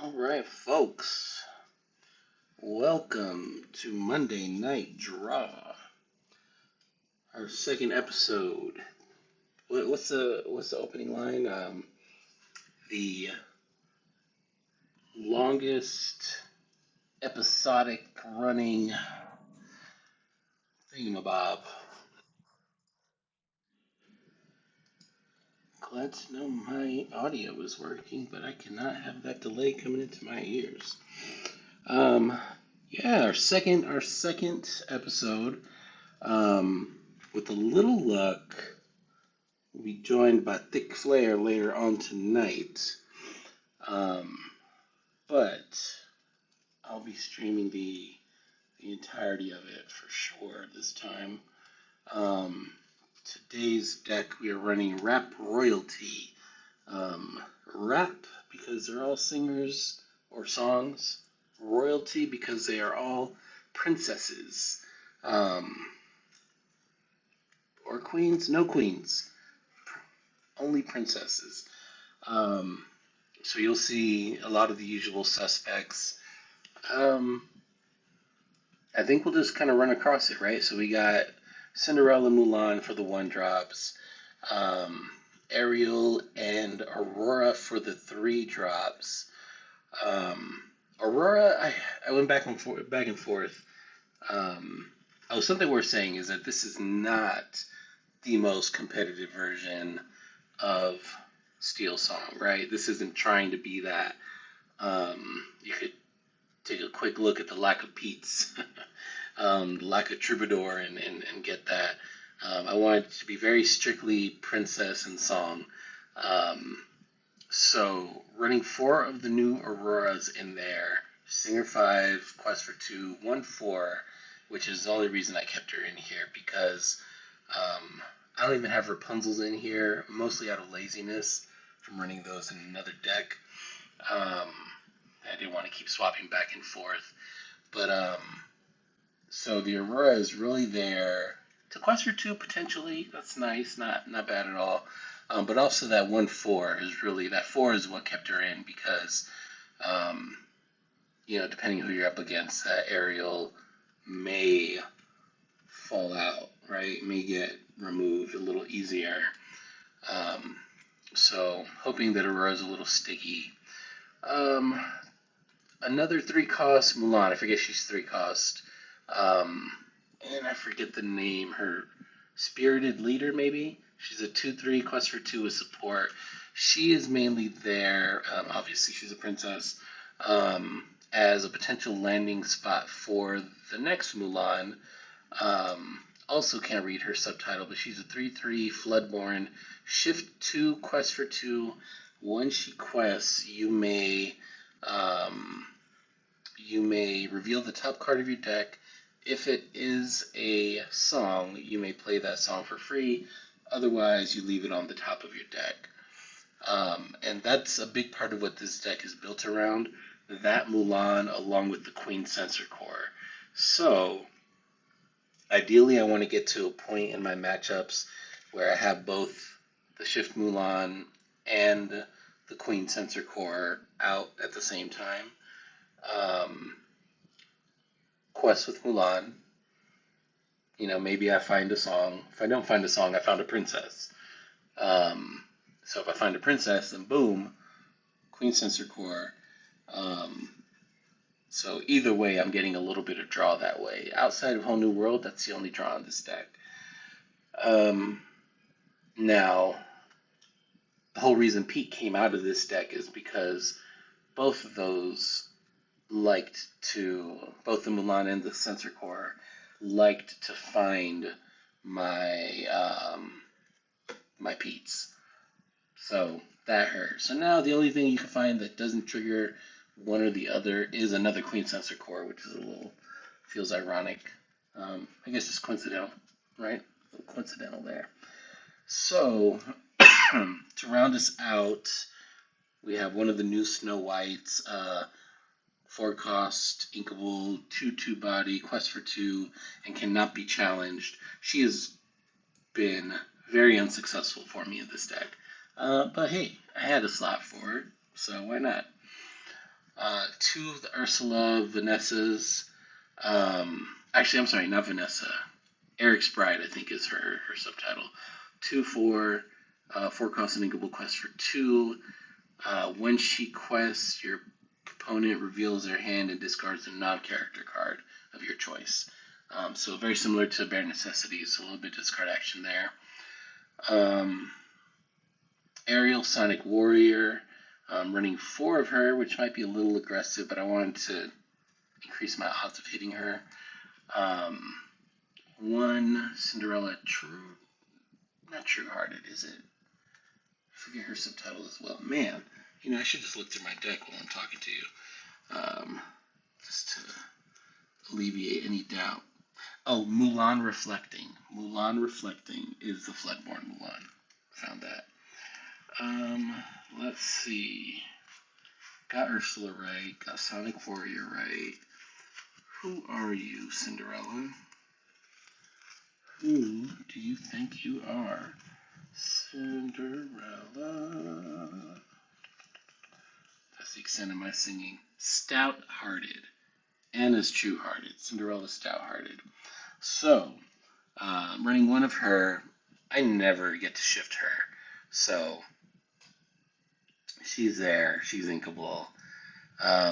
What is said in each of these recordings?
All right, folks. Welcome to Monday Night Draw, our second episode. What's the opening line? The longest episodic running thingamabob. Glad to know my audio is working, but I cannot have that delay coming into my ears. Um, yeah, our second episode. With a little luck, we'll be joined by Thick Flair later on tonight. Um, but I'll be streaming the entirety of it for sure this time. Um, Today's deck we are running Rap Royalty. Rap because they're all singers or songs. Royalty because they are all princesses. Um, or queens? No queens. Only princesses. Um, so you'll see a lot of the usual suspects. Um, I think we'll just kind of run across it, right? So we got Cinderella, Mulan for the one drops, Ariel and Aurora for the three drops. Aurora, I went back and forth, back and forth. Something worth saying is that this is not the most competitive version of Steel Song, right? This isn't trying to be that. You could take a quick look at the lack of Pete's, the lack of Troubadour, and get that. I wanted it to be very strictly princess and song. Um, so running four of the new Auroras in there, Singer 5, Quest for 2, 1 4, which is the only reason I kept her in here because I don't even have Rapunzel's in here, mostly out of laziness from running those in another deck. I didn't want to keep swapping back and forth. But so the Aurora is really there. To Quest for 2 potentially, that's nice, not bad at all. But also that 1-4 is really, that 4 is what kept her in because, um, depending who you're up against, that Ariel may fall out, right? May get removed a little easier. So hoping that Aurora is a little sticky. Um, Another 3 cost Mulan. I forget she's 3 cost. And I forget the name. Her Spirited Leader, maybe? She's a 2/3 Quest for 2 with support. She is mainly there, obviously she's a princess, as a potential landing spot for the next Mulan. Also can't read her subtitle, but she's a 3/3 Floodborn. Shift 2 Quest for 2. When she quests, you may reveal the top card of your deck. If it is a song, you may play that song for free. Otherwise, you leave it on the top of your deck. And that's a big part of what this deck is built around. That Mulan along with the Queen Sensor Core. So, ideally, I want to get to a point in my matchups where I have both the Shift Mulan and the Queen Sensor Core out at the same time. Quest with Mulan. Maybe I find a song. If I don't find a song, I found a princess. So if I find a princess, then boom, Queen Sensor Core. So either way, I'm getting a little bit of draw that way. Outside of Whole New World, that's the only draw in this deck. Now, the whole reason Pete came out of this deck is because both of those both the Mulan and the Sensor Core liked to find my my Pete's. So that hurt. So now the only thing you can find that doesn't trigger one or the other is another Queen Sensor Core, which is feels ironic. I guess it's coincidental, right? A little coincidental there. So to round us out, we have one of the new Snow Whites, 4 cost, inkable, 2/2 body, Quest for 2, and cannot be challenged. She has been very unsuccessful for me in this deck. But hey, I had a slot for her, so why not? Two of the Ursula Vanessa's. Actually, I'm sorry, not Vanessa. Eric's Bride, I think, is her subtitle. 2 4 cost an inkable quest for 2. When she quests, your opponent reveals their hand and discards a non-character card of your choice. So very similar to Bare Necessities, a little bit discard action there. Aerial Sonic Warrior, running 4 of her, which might be a little aggressive, but I wanted to increase my odds of hitting her. 1 Cinderella not True Hearted, is it? I forget her subtitle as well. Man, I should just look through my deck while I'm talking to you, just to alleviate any doubt. Oh, Mulan Reflecting. Mulan Reflecting is the Floodborn Mulan. Found that. Let's see. Got Ursula right. Got Sonic Warrior right. Who are you, Cinderella? Who do you think you are? Cinderella. That's the extent of my singing. Stout-hearted. Anna's true-hearted. Cinderella's stout-hearted. So, running 1 of her, I never get to shift her. So, she's there. She's inkable.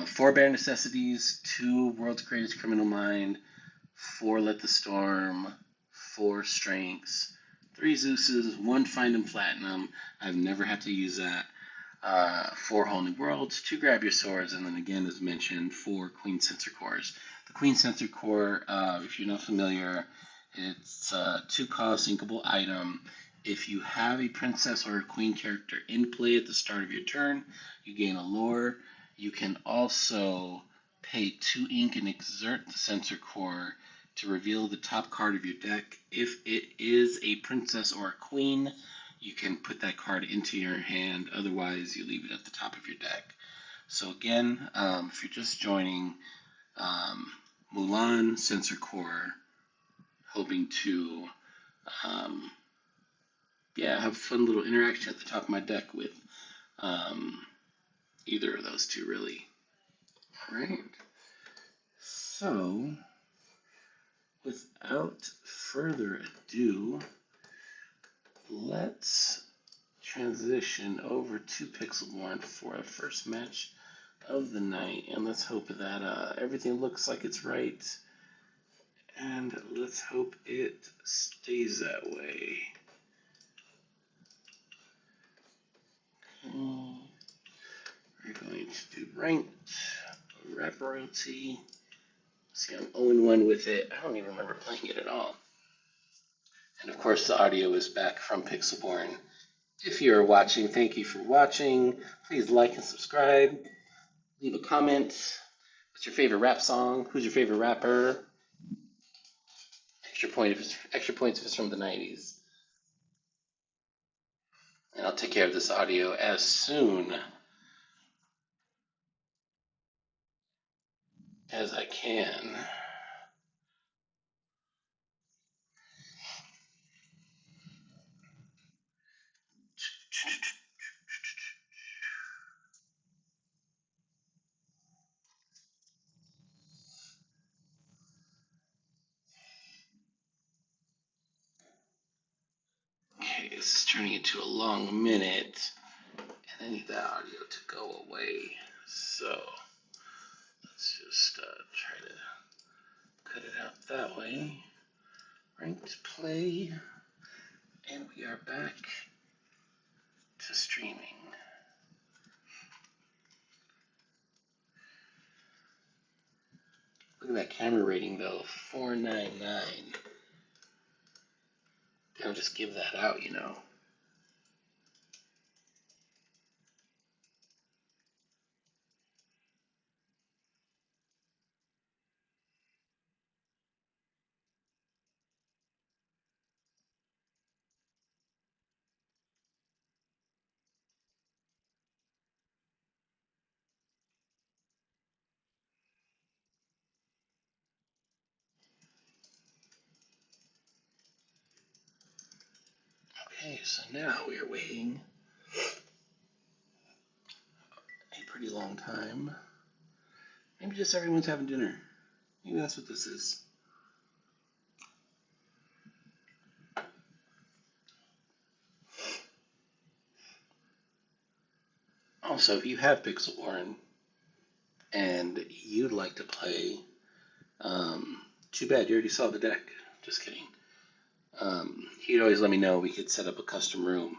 4 Bare Necessities, 2 World's Greatest Criminal Mind, 4 Let the Storm, 4 Strengths, 3 Zeuses, 1 Find 'em Platinum. I've never had to use that. 4 Whole New Worlds, 2 Grab Your Swords, and then again, as mentioned, 4 Queen Sensor Cores. The Queen Sensor Core, if you're not familiar, it's a 2-cost inkable item. If you have a princess or a queen character in play at the start of your turn, you gain a lore. You can also pay 2 ink and exert the Sensor Core to reveal the top card of your deck. If it is a princess or a queen, you can put that card into your hand. Otherwise, you leave it at the top of your deck. So again, if you're just joining, Mulan, Sensor Core, hoping to have a fun little interaction at the top of my deck with either of those 2, really. All right. So, without further ado, let's transition over to Pixelborn for our first match of the night, and let's hope that everything looks like it's right, and let's hope it stays that way. We're going to do ranked, rap royalty. See, I'm 0-1 with it. I don't even remember playing it at all. And of course, the audio is back from Pixelborn. If you're watching, thank you for watching. Please like and subscribe. Leave a comment. What's your favorite rap song? Who's your favorite rapper? Extra points if it's from the 90s. And I'll take care of this audio as soon as I can. Okay, this is turning into a long minute, and I need that audio to go away. So let's just try to cut it out that way. Ranked play, and we are back to streaming. Look at that camera rating though, 499. They don't just give that out, Okay, so now we are waiting a pretty long time. Maybe just everyone's having dinner. Maybe that's what this is. Also, if you have Pixel Born and you'd like to play, too bad you already saw the deck. Just kidding. He'd always let me know we could set up a custom room.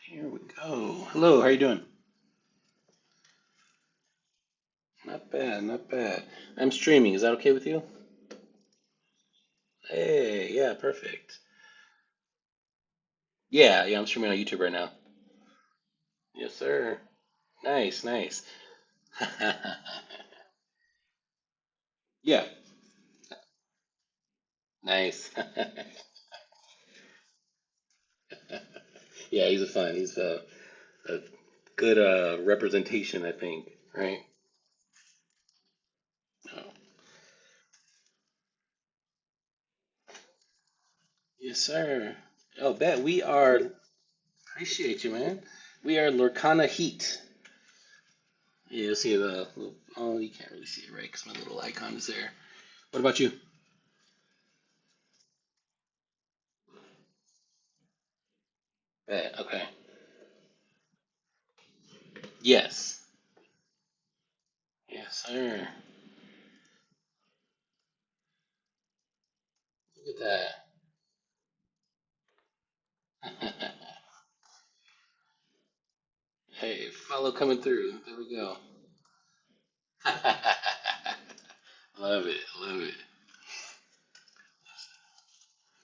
Here we go. Hello, how you doing? Not bad, not bad. I'm streaming. Is that okay with you? Hey, yeah, perfect. Yeah, yeah, I'm streaming on YouTube right now. Yes, sir. Nice, nice. Yeah, nice. Yeah, he's a fun. He's a good representation, I think. Right? Oh. Yes, sir. Oh, bet we are. Appreciate you, man. We are Lorcana Heat. Yeah, you'll see the. Oh, you can't really see it, right? Because my little icon is there. What about you? Bet. Okay. Yes. Yes, sir. Look at that. Hey, follow coming through. There we go. Love it. Love it.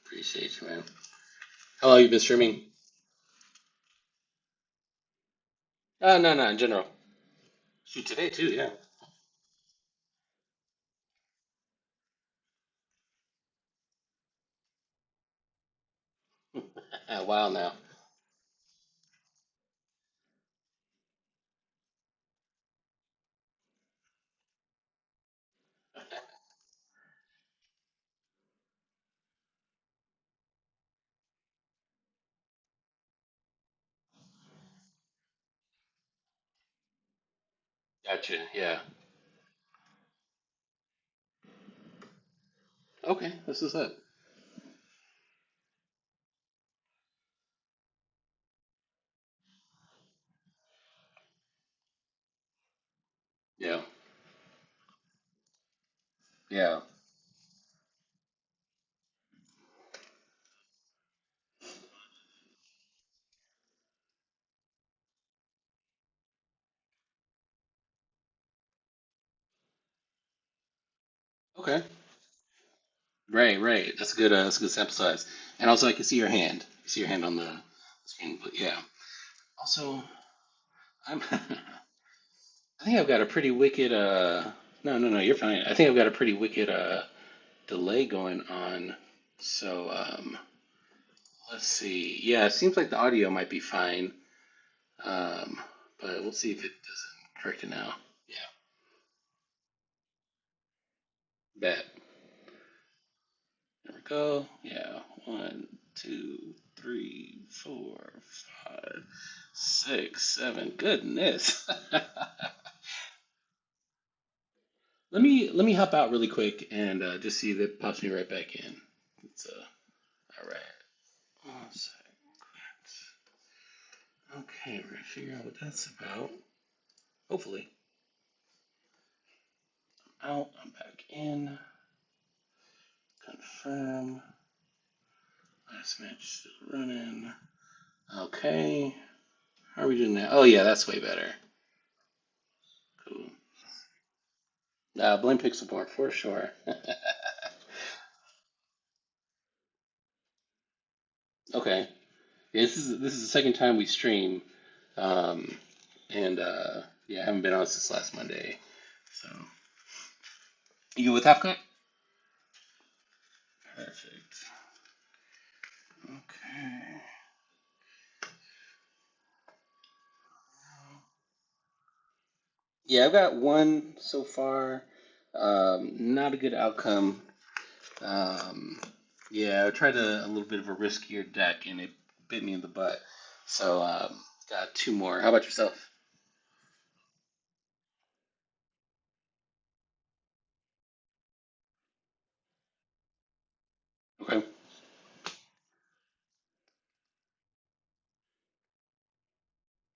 Appreciate you, man. How long you been streaming? No, no, in general. Shoot, today too, yeah. A while now. Gotcha, yeah. Okay, this is it. Yeah, yeah. Okay. Right, right. That's a good sample size. And also, I can see your hand. I see your hand on the screen. But yeah. Also, I'm. I think I've got a pretty wicked. No, no, no. You're fine. I think I've got a pretty wicked delay going on. So let's see. Yeah, it seems like the audio might be fine. Um, but we'll see if it doesn't correct it now. Yeah, bet. There we go. Yeah, one, two, three, four, five, six, seven. Goodness. Let me hop out really quick and just see if it pops me right back in. It's all right. One sec. Okay, we're gonna figure out what that's about. Hopefully. Out. I'm back in. Confirm. Last match still running. Okay. How are we doing now? Oh yeah, that's way better. Cool. Blame Pixel Porn for sure. Okay. Yeah, this is the second time we stream. Um, And yeah, I haven't been on since last Monday. So you with Half Cut? Perfect. Okay. Yeah, I've got one so far. Not a good outcome. Um, yeah, I tried a little bit of a riskier deck and it bit me in the butt. So got two more. How about yourself? Okay.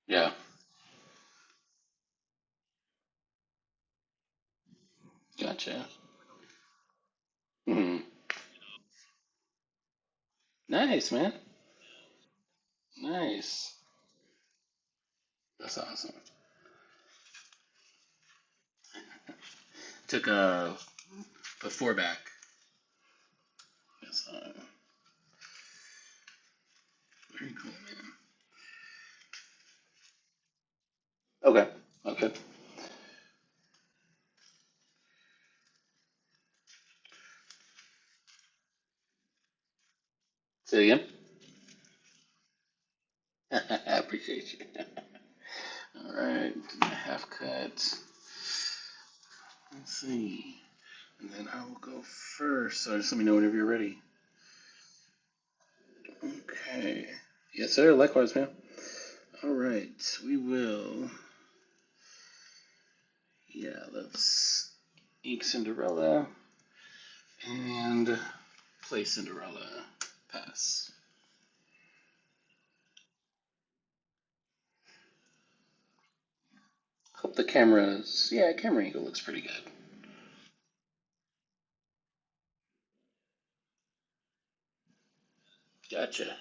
Yeah. Gotcha. Hmm. Nice, man. Nice. That's awesome. Took a four back. That's very cool, man. Okay. Okay. Say it again. I appreciate you. All right. Half cut. Let's see. And then I will go first. So just let me know whenever you're ready. Okay. Yes, sir. Likewise, man. All right. We will. Yeah, let's ink Cinderella and play Cinderella. Pass. Hope the camera's. Yeah, camera angle looks pretty good. Gotcha.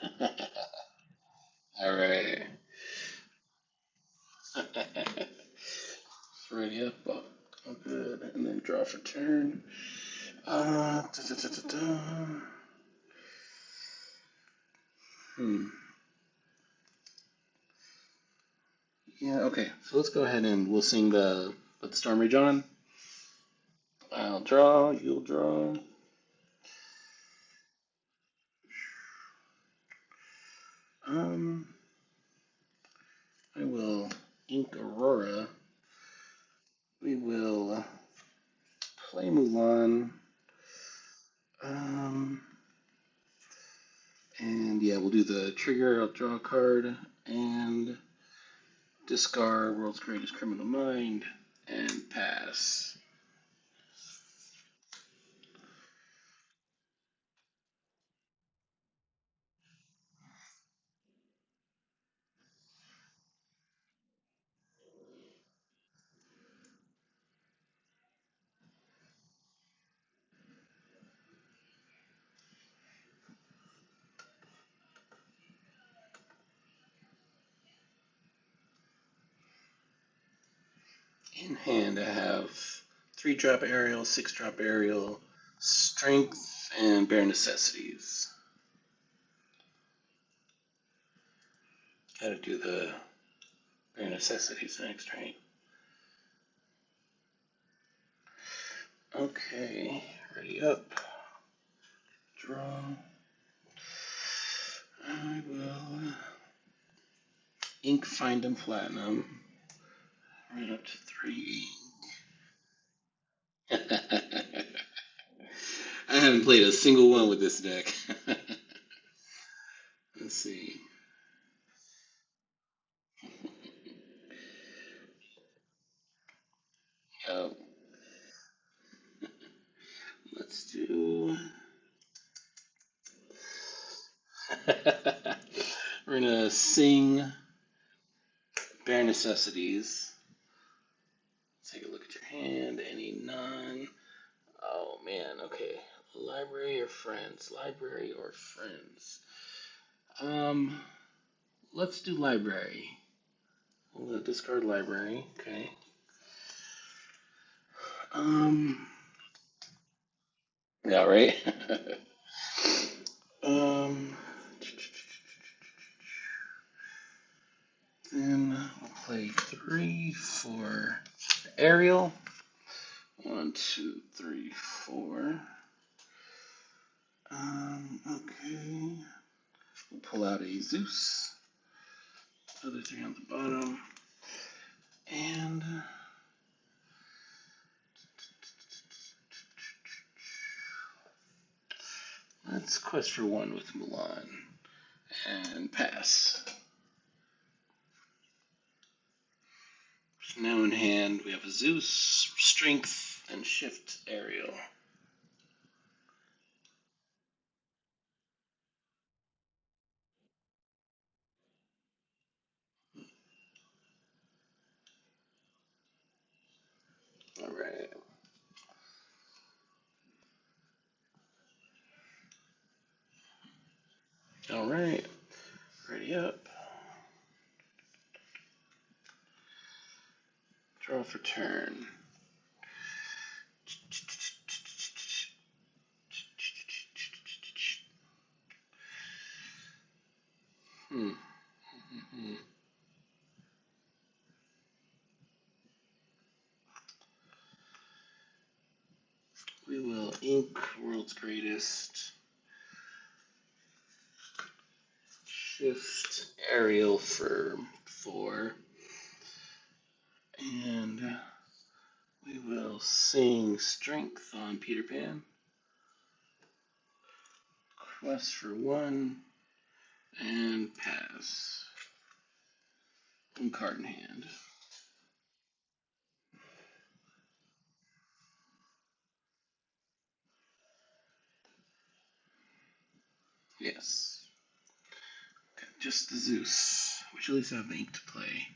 All right. Ready up. Oh, good. And then draw for turn. Da, da, da, da, da. Hmm. Yeah, okay. So let's go ahead and we'll sing the Let the Storm Rage On. I'll draw, you'll draw. Um, I will ink Aurora. We will play Mulan. Um, and yeah, we'll do the trigger. I'll draw a card and discard World's Greatest Criminal Mind and pass. In hand, I have 3-drop Aerial, 6-drop Aerial, Strength, and Bare Necessities. Gotta do the Bare Necessities next, right? Okay, ready up. Draw. I will ink Find 'em Platinum. Right up to 3. I haven't played a single one with this deck. Let's see. Oh, let's do. We're gonna sing Bare Necessities. Take a look at your hand. Any none? Oh man. Okay. Library or friends? Library or friends? Um. Let's do library. We'll discard library. Okay. Um. Yeah. Right. um. Then we'll play for Ariel. 1, 2, 3, 4. Okay. We'll pull out a Zeus. Other three on the bottom. And let's quest for one with Mulan. And pass. Now in hand, we have a Zeus, Strength, and Shift Ariel. Alright. Alright. Ready up. Draw for turn. Hmm. We will ink World's Greatest. Shift Ariel for 4. And we will sing Strength on Peter Pan. Quest for 1. And pass. And card in hand. Yes. Okay, just the Zeus. We should at least have ink to play.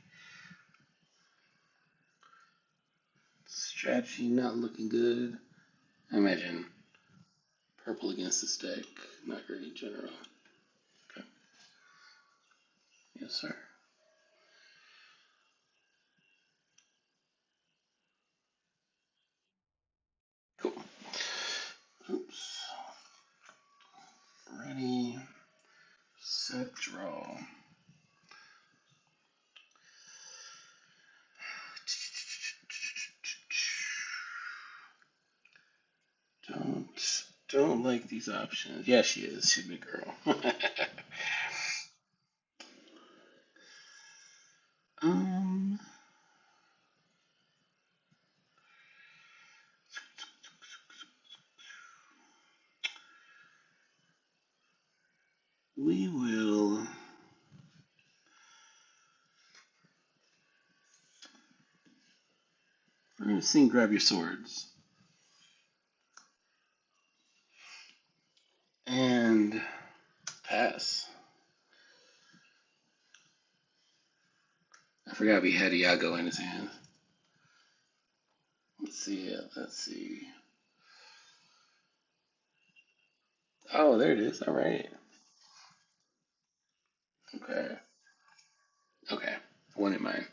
Strategy not looking good. I imagine purple against this deck. Not great in general. Okay. Yes, sir. Cool. Oops. Ready, set, draw. Don't like these options. Yeah, she is. She's a big girl. um, we will. We're gonna sing "Grab Your Swords" and pass. I forgot we had Iago in his hand. Let's see it. Let's see. Oh, there it is. All right. Okay. Okay. One in mind.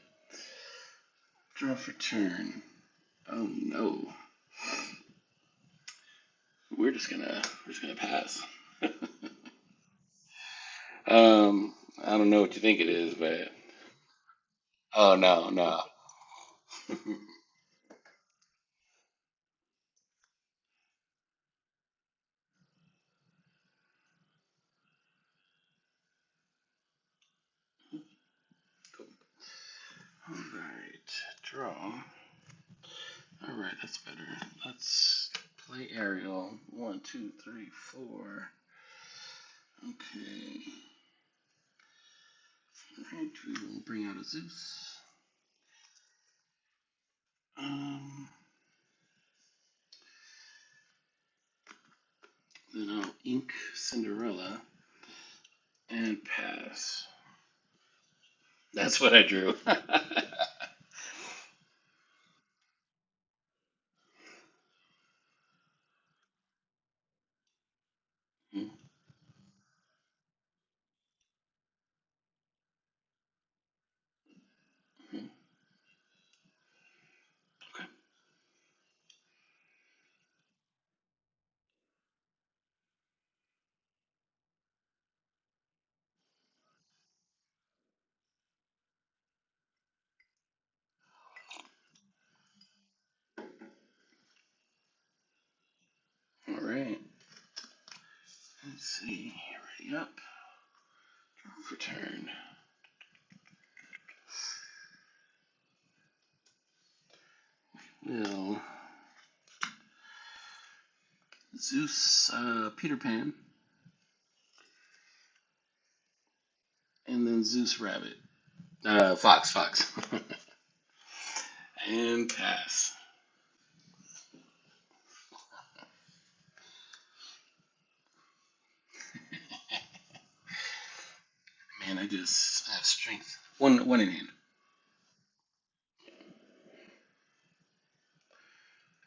Draw for turn. Oh no. We're just gonna pass. I don't know what you think it is, but oh no, no. Cool. All right, draw. All right, that's better. Let's play aerial. 1, 2, 3, 4. Okay. All right, we will bring out a Zeus. Um, then I'll ink Cinderella and pass. That's what I drew. Okay. see. Ready up. Draw for turn. Will Zeus, Peter Pan, and then Zeus Rabbit. Fox. And pass. Man, I have strength. One in hand.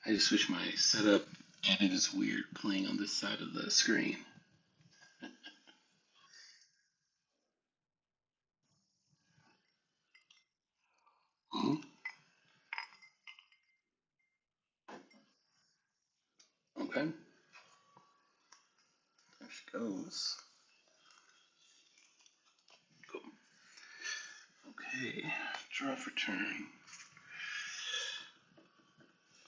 I just wish my setup and it is weird playing on this side of the screen. Mhm. Okay, there she goes. Cool. Okay, draw for turn.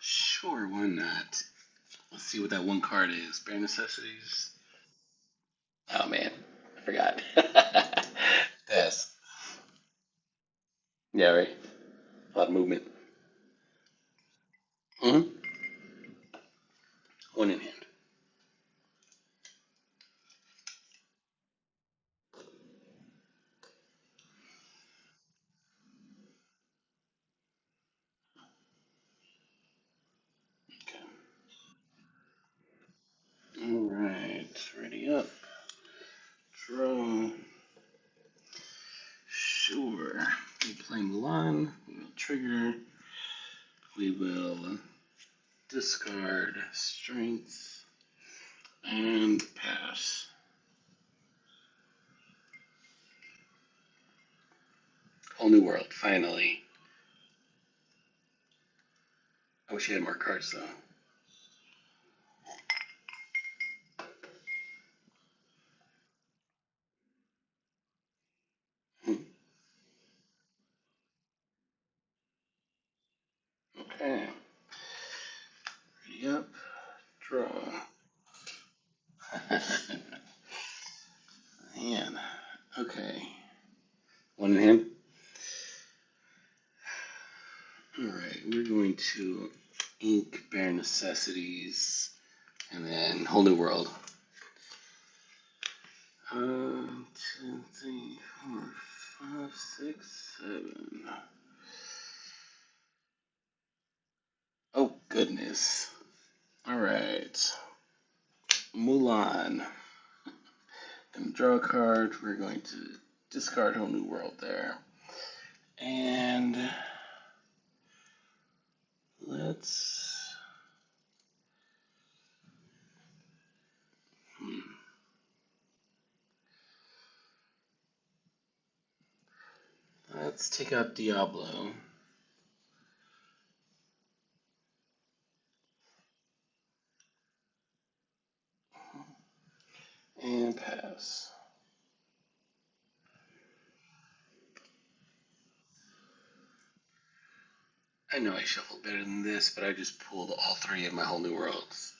Sure, why not? Let's see what that one card is. Bare necessities. Oh man, I forgot. Yes. Yeah, right. A lot of movement. Mm-hmm. One in hand. Okay. All right. Ready up. Draw. Sure. We play Mulan. We will trigger. We will discard strength and pass. Whole new world, finally. I wish I had more cards though. Hmm. Okay. Yep. Draw. Man. Okay. One in hand. Alright, we're going to ink bare necessities and then whole new world. 2, 3, 4, 5, 6, 7. Oh goodness. Alright. Mulan. Gonna draw a card. We're going to discard whole new world there. And let's let's take out Diablo and pass. I know I shuffled better than this, but I just pulled all three of my whole new worlds.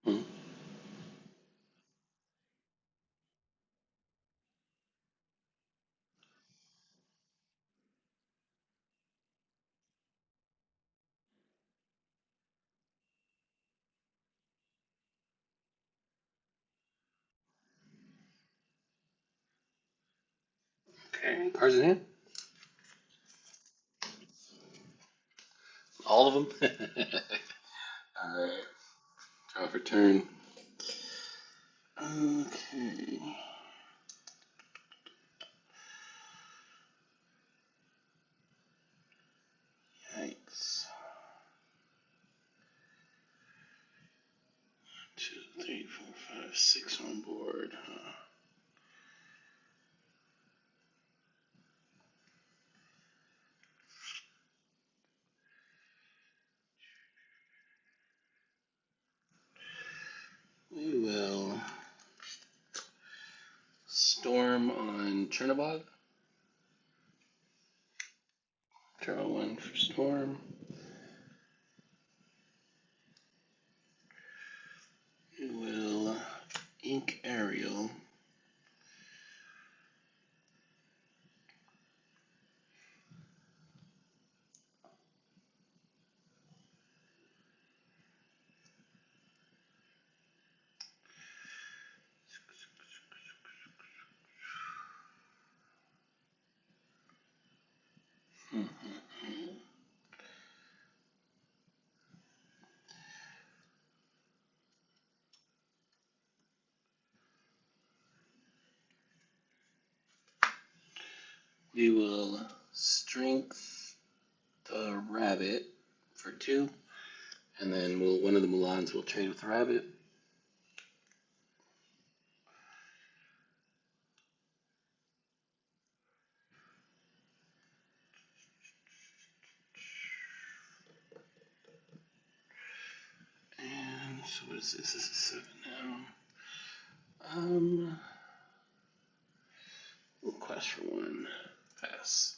Hmm. Okay, cards in hand. All of them. All right. Draw for turn. Okay. Yikes. 2, 3, 4, 5, 6 on board. Huh. on Chernobog. Draw one for Storm. We will ink Ariel. We will strength the rabbit for 2, and then one of the Mulans will trade with the rabbit. And so what is this? This is 7 now. We'll quest for 1. Pass.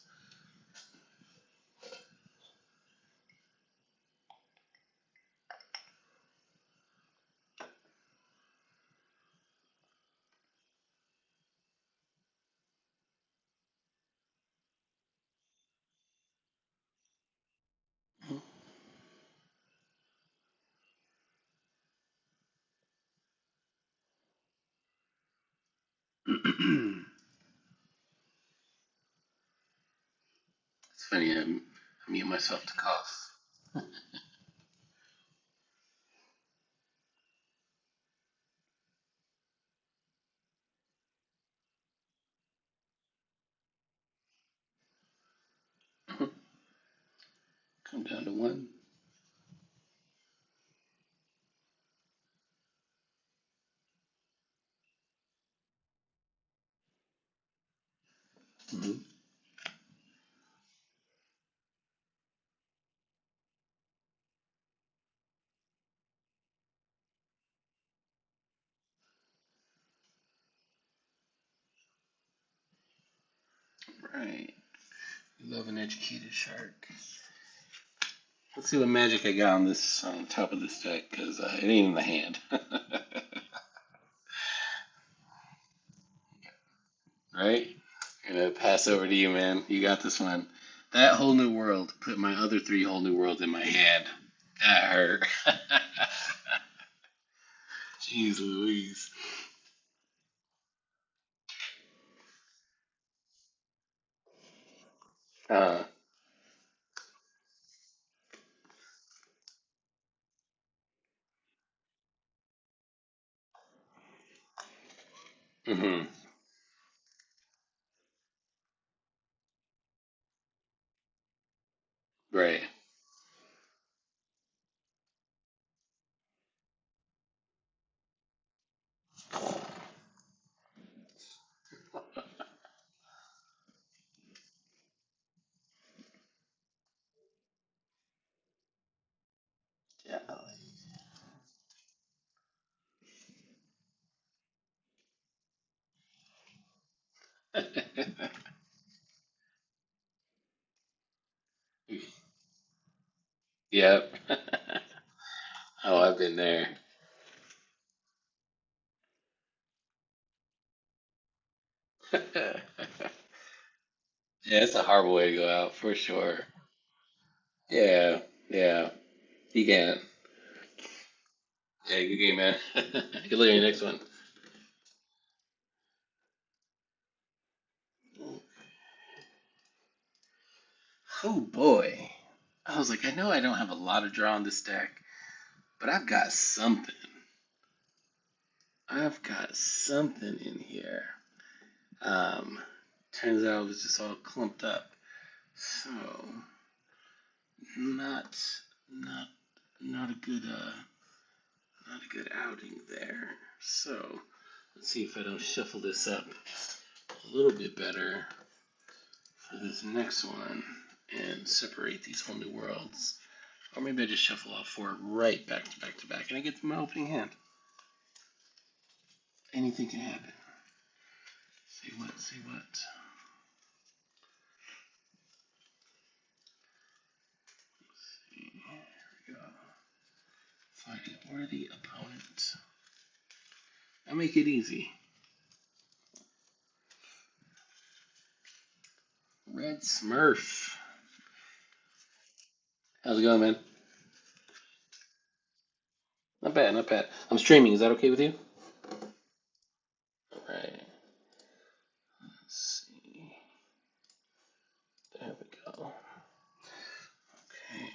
It's funny, I mute myself to cough. Come down to 1. Mm-hmm. Right. We love an educated shark. Let's see what magic I got on this on top of this deck, because it ain't in the hand. Right? I'm gonna pass over to you, man. You got this one. That whole new world put my other 3 whole new worlds in my hand. That hurt. Jeez Louise. Uh, mm-hmm. Right. Yeah. Yep. Oh, I've been there. Yeah, it's a horrible way to go out for sure. Yeah, yeah. You can't. Yeah, good game, man. Good luck on your next one. Oh boy. I was like, I know I don't have a lot of draw on this deck, but I've got something. I've got something in here. Um, Turns out it was just all clumped up. So not not not a good not a good outing there. So let's see if I don't shuffle this up a little bit better for this next one and separate these whole new worlds. Or maybe I just shuffle off 4 right back to back to back and I get to my opening hand. Anything can happen. See what, see what. Here we go. Find a worthy opponent. I make it easy. Red Smurf. How's it going, man? Not bad, not bad. I'm streaming. Is that okay with you? All right. Let's see. There we go. Okay.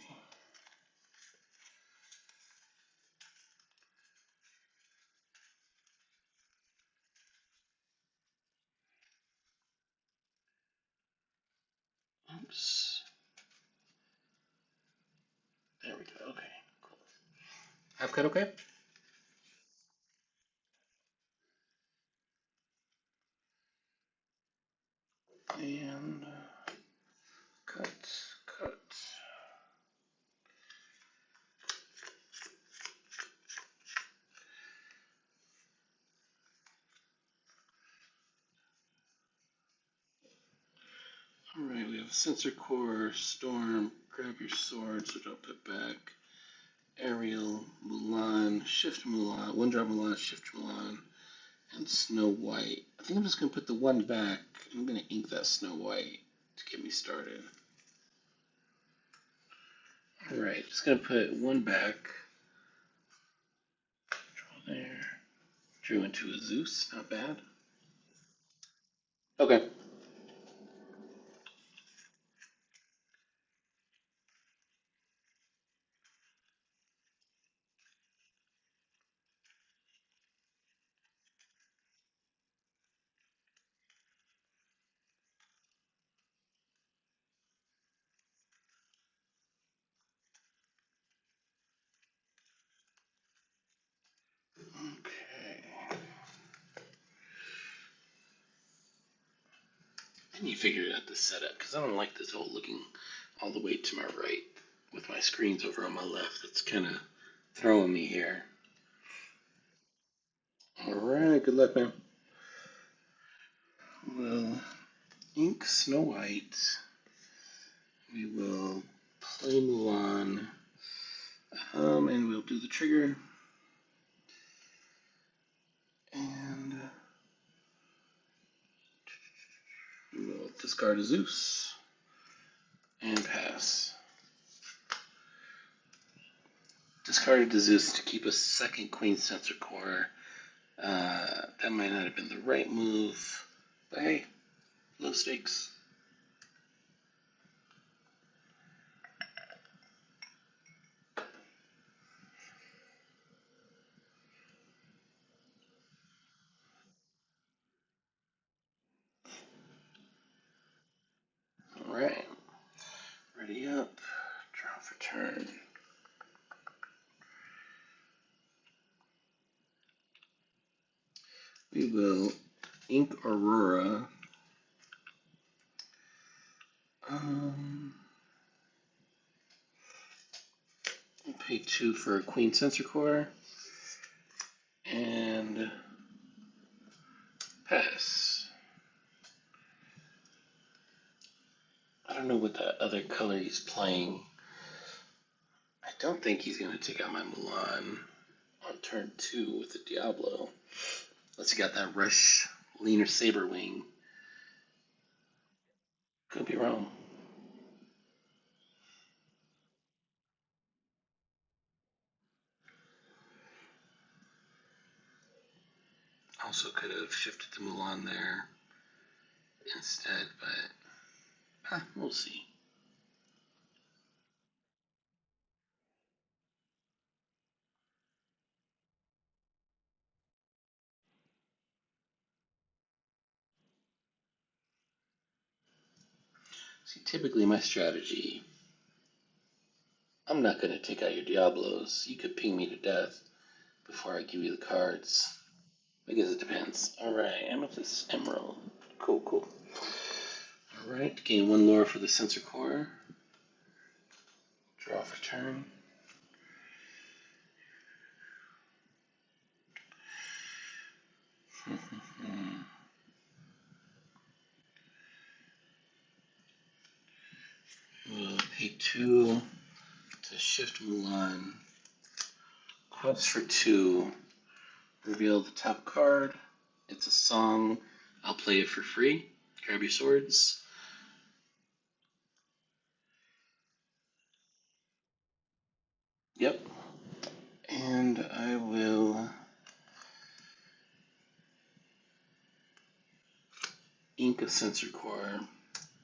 Oops. There we go. Okay. Cool. Half cut okay? And cut, cut. Alright, we have Sensor Core, Storm, Grab Your Swords, which I'll put back. Ariel, Mulan, Shift Mulan, One Drop Mulan, Shift Mulan, and Snow White. I think I'm just going to put the one back. I'm going to ink that Snow White to get me started. Alright, just going to put one back. Draw there. Drew into a Zeus, not bad. Okay. Okay. I need to figure out the setup because I don't like this whole looking all the way to my right with my screens over on my left. It's kind of throwing me here. Alright, good luck, man. We'll ink Snow White. We will play Mulan. And we'll do the trigger. And we will discard a Zeus. And pass. Discarded the Zeus to keep a second Queen Sensor Core. That might not have been the right move. But hey, low stakes. Alright. Ready up. Draw for turn. We will ink Aurora. Pay 2 for a Queen Sensor Core. And pass. I don't know what that other color he's playing. I don't think he's going to take out my Mulan on turn 2 with the Diablo. Unless he got that Rush Leaner Saber Wing. Could be wrong. Also could have shifted to Mulan there instead, but we'll see. See, typically my strategy, I'm not going to take out your Diablos. You could ping me to death before I give you the cards. I guess it depends. Alright, Amethyst Emerald. Cool, cool. Alright, gain 1 lore for the Sensor Core. Draw for turn. 2 to shift Mulan. Quest for 2. Reveal the top card. It's a song. I'll play it for free. Grab your swords. Yep. And I will ink a sensor core.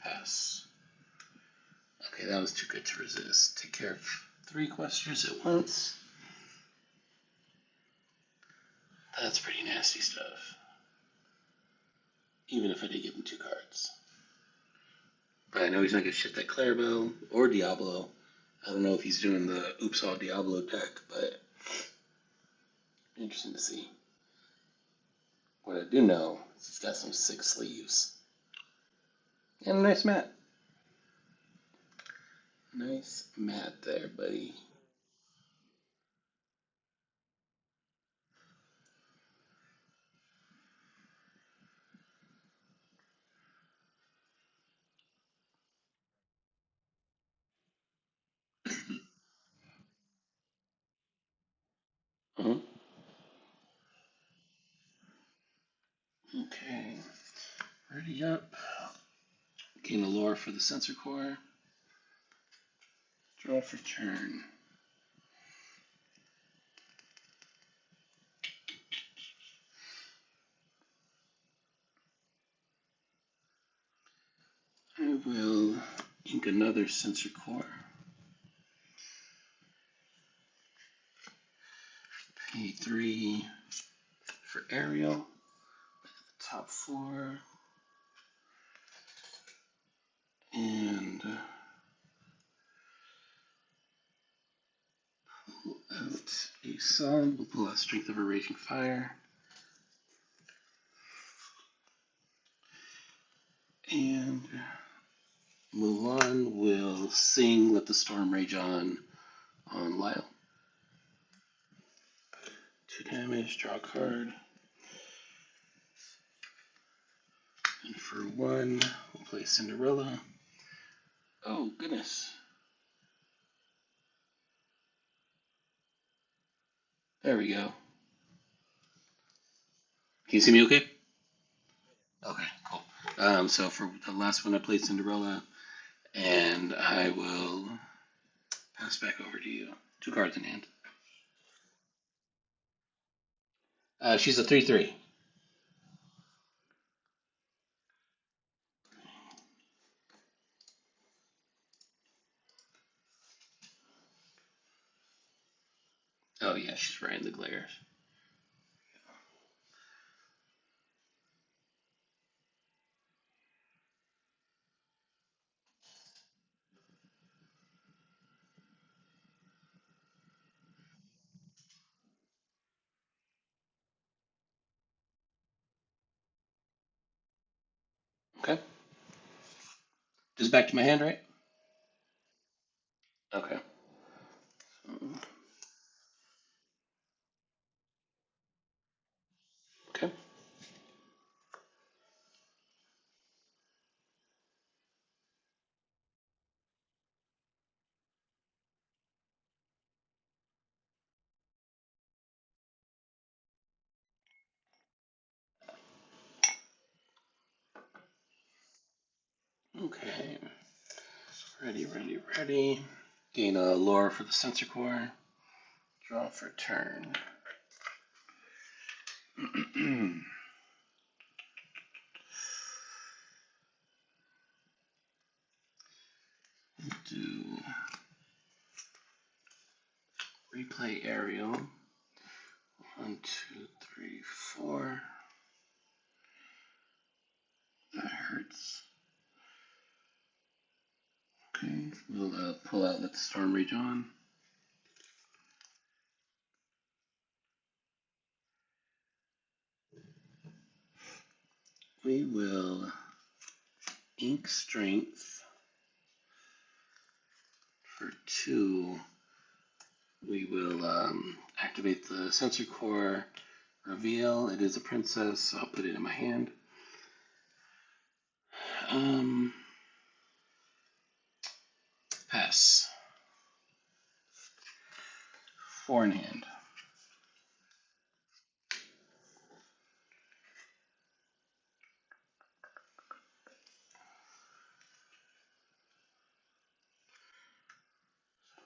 Pass. Okay, that was too good to resist. Take care of 3 questers at once. That's pretty nasty stuff. Even if I did give him 2 cards. But I know he's not going to ship that Clarabelle or Diablo. I don't know if he's doing the Oops All Diablo deck, but interesting to see. What I do know is he's got some sick sleeves. And a nice mat. Nice mat there, buddy. Uh-huh. Okay. Ready up. Gain a lore for the sensor core. Draw for turn. I will ink another sensor core. Pay 3 for Ariel. Top 4. And pull out a song. We'll pull out Strength of a Raging Fire. And Mulan will sing Let the Storm Rage on Lyle. 2 damage, draw a card. And for 1, we'll play Cinderella. Oh, goodness. There we go. Can you see me okay? Okay, cool. So for the last one, I played Cinderella, and I will pass back over to you. 2 cards in hand. She's a 3/3. Oh, yeah, she's right in the glares. Okay. Just back to my hand, right? Okay. Okay. Okay. Ready, ready, ready. Gain a lore for the sensor core. Draw for turn. Do replay aerial. 1, 2, 3, 4. That hurts. Okay, we'll pull out Let the Storm Rage on. We will ink Strength for 2. We will activate the sensor core. Reveal. It is a princess, so I'll put it in my hand. Pass. 4 in hand.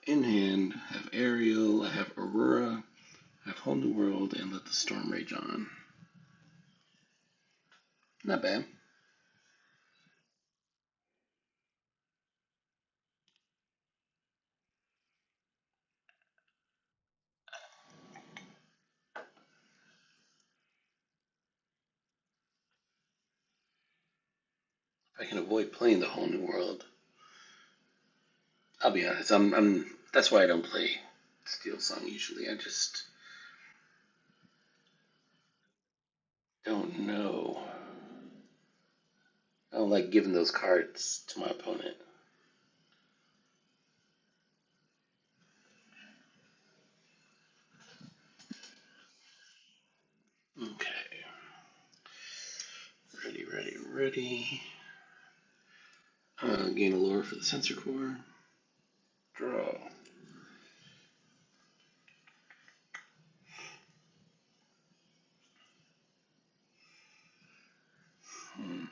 In hand, I have Ariel, I have Aurora, I have Whole New World, and Let the Storm Rage On. Not bad. If I can avoid playing the Whole New World, I'll be honest. That's why I don't play Steel Song usually. I just don't know. I don't like giving those cards to my opponent. Okay. Ready, ready, ready. Gain a lore for the sensor core. Draw. Hmm.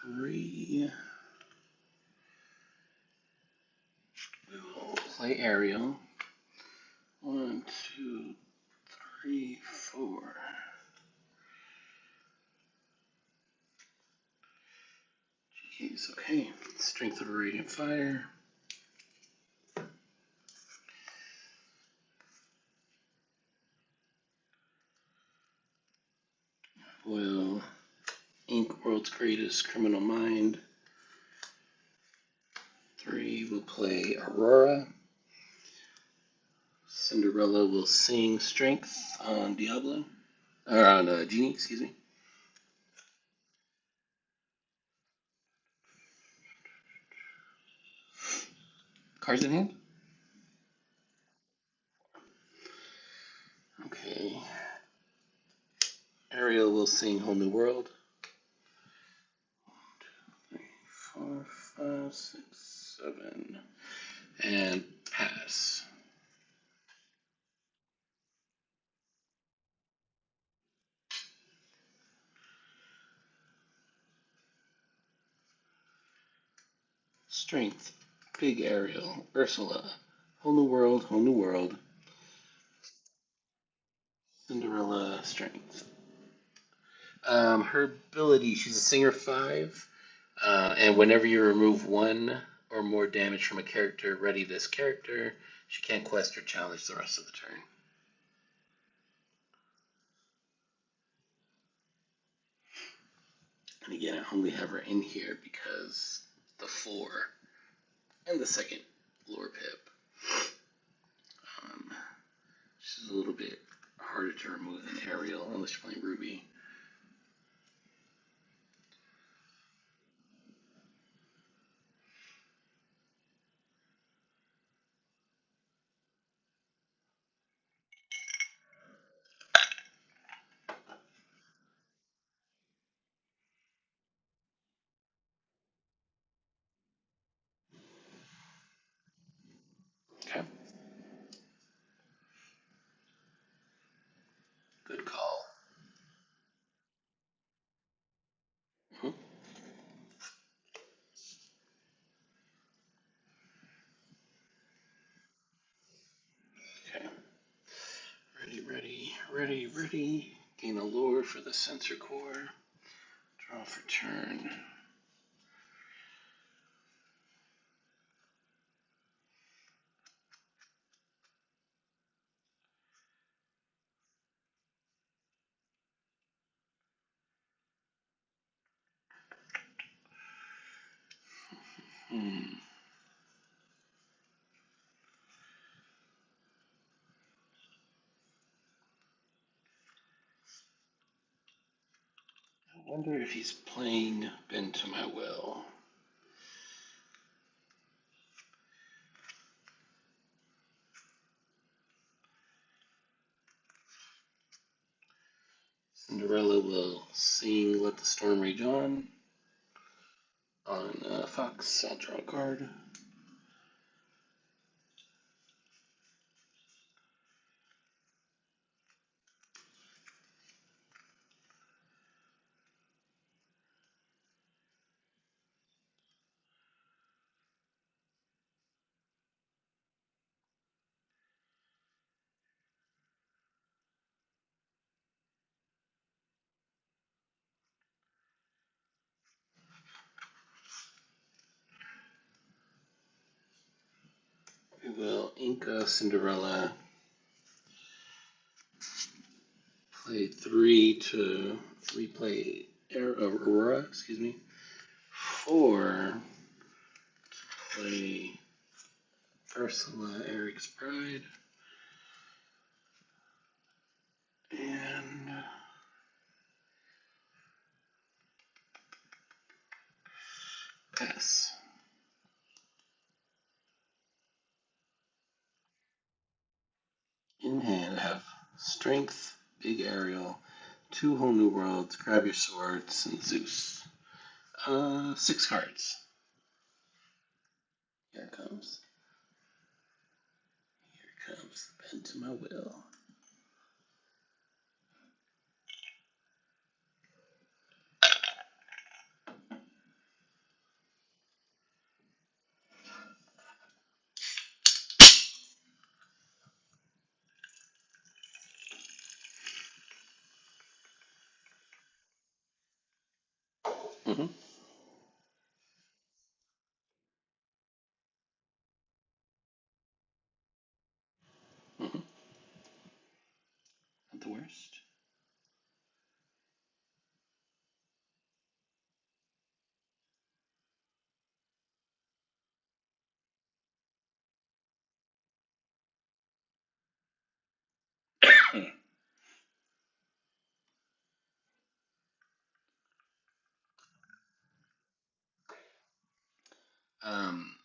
3. We will play Ariel. 1, 2, 3, 4. Jeez, okay. Strength of a Radiant Fire. Will Ink World's Greatest Criminal Mind. 3 will play Aurora. Cinderella will sing Strength on Diablo. Or on Genie, excuse me. Cards in hand? Okay. Ariel will sing Whole New World. 1, 2, 3, 4, 5, 6, 7. And pass. Strength. Big Ariel. Ursula. Whole New World, Whole New World. Cinderella, Strength. Her ability, she's a Singer 5. And whenever you remove 1 or more damage from a character, ready this character. She can't quest or challenge the rest of the turn. And again, I only have her in here because the 4 and the second lore pip. Um, she's a little bit harder to remove than Ariel, unless you're playing Ruby. Okay, good call. Mhm. Okay, ready, ready, ready, ready. Gain a lore for the sensor core. Draw for turn. Hmm. I wonder if he's playing Bend to My Will. Cinderella will sing Let the Storm Rage On. On Fox, I'll draw a card. We will Inca Cinderella, play 3 play Aurora, 4 play Ursula, Eric's Pride, and pass. In hand, I have Strength, Big Ariel, 2 Whole New Worlds, Grab Your Swords, and Zeus. 6 cards. Here it comes. Here comes the bend to my will. Mm-hmm. Mm-hmm. Not the worst.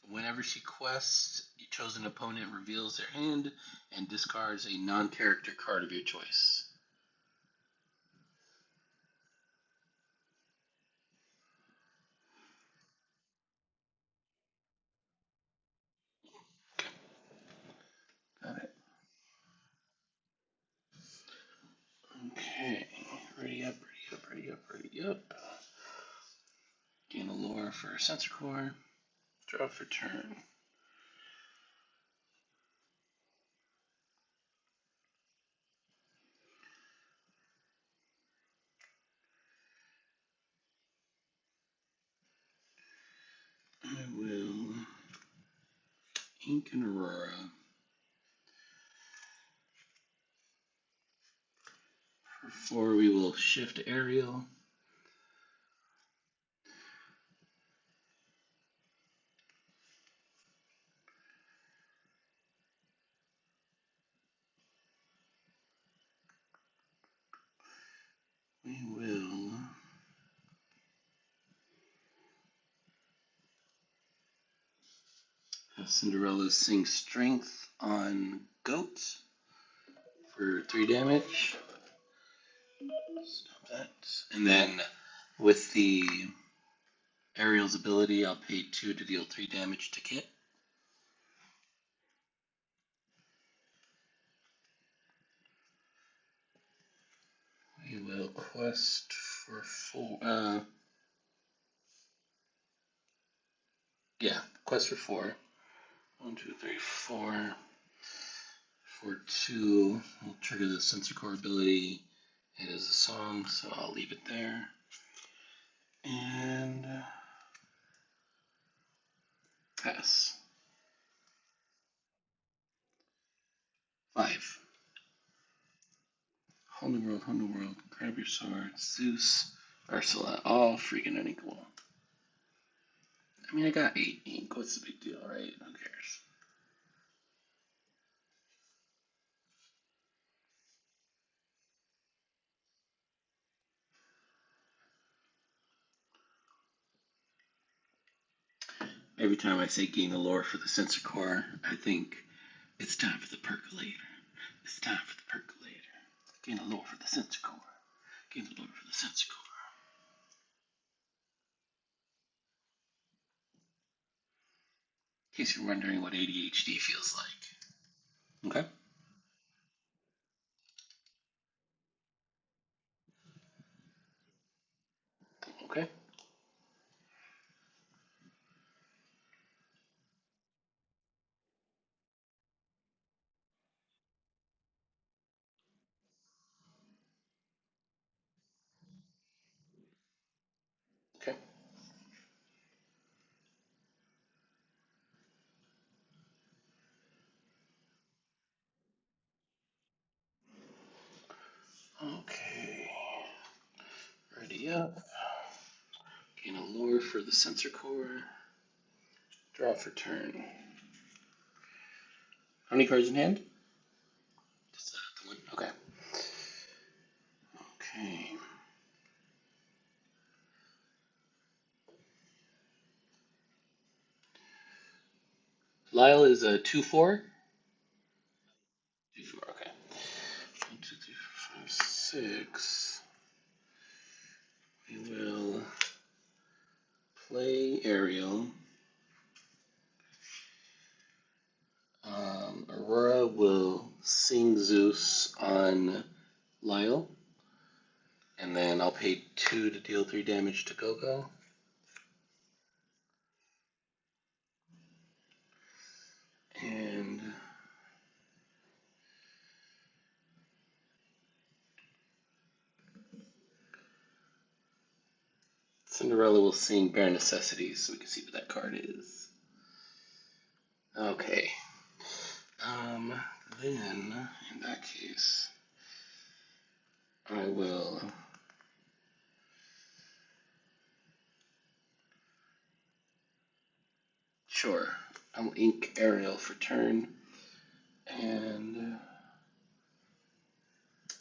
Whenever she quests, your chosen opponent reveals their hand and discards a non-character card of your choice. Got it. Okay. Ready up, ready up, ready up, ready up. Gain a lore for Sensor Core. Draw for turn. I will Ink and Aurora. For 4, we will shift Ariel. We will have Cinderella sing Strength on Goat for 3 damage. Stop that. And then with the Ariel's ability, I'll pay 2 to deal 3 damage to Kit. We will quest for 4. Quest for 4. 1, 2, 3, 4. For 2, we'll trigger the Sensor Core ability. It is a song, so I'll leave it there. And pass. 5. Whole New World, Grab Your Sword, Zeus, Ursula, all freaking unequal. I mean, I got 8 ink. What's the big deal, right? Who cares? Every time I say gain the lore for the Sensor Core, I think it's time for the percolator. It's time for the percolator. Gain the lore for the Sensor Core. Gain the lore for the Sensor Core. case you're wondering what ADHD feels like. Okay. Okay. Okay. Okay. Ready up. Gain a lure for the sensor core. Draw for turn. How many cards in hand? Just the one. Okay. Okay. Lyle is a 2/4. 2/4. Okay. 1, 2, 3, 4, 5, 6. We will play Ariel. Aurora will sing Zeus on Lyle, and then I'll pay 2 to deal 3 damage to Gogo. And Cinderella will sing Bare Necessities, so we can see what that card is. Okay. Then, in that case, I will sure. I'll ink Ariel for turn and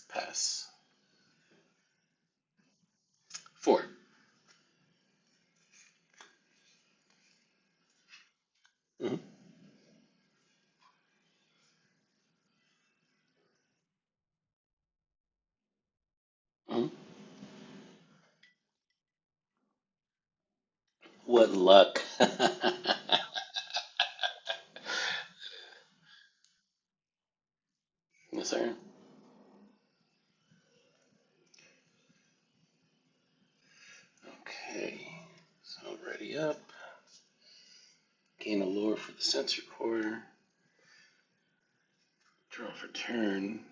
pass. 4. Mm-hmm. Mm-hmm. What luck. Yes, sir. Okay. So ready up. Gain a lure for the sensor core. Draw for turn.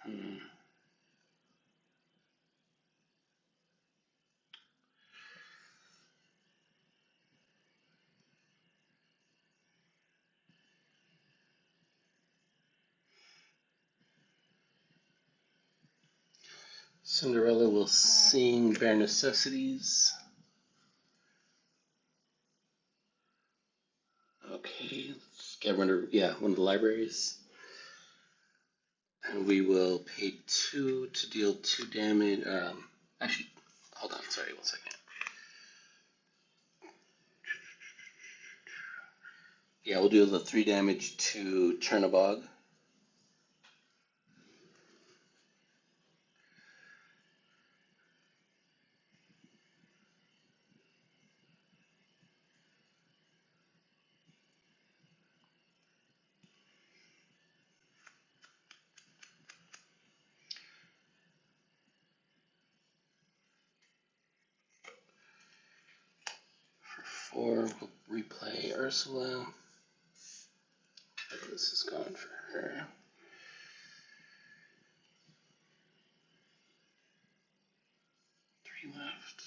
Hmm. Cinderella will sing Bare Necessities. Okay, let's get one of the libraries. And we will pay 2 to deal 2 damage. Actually, hold on, sorry, 1 second. Yeah, we'll do the 3 damage to Chernabog. For 4, we'll replay Ursula. This is gone for her. 3 left.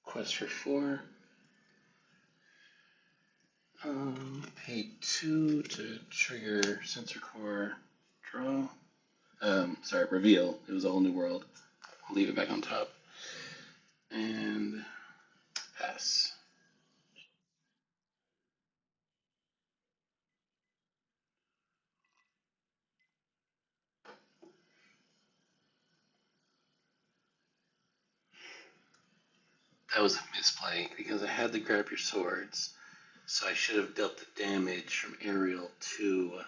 Quest for 4. Pay 2 to trigger sensor core draw. Sorry, reveal. It was a whole new world. I'll leave it back on top. And pass. That was a misplay because I had to grab your swords, so I should have dealt the damage from Ariel to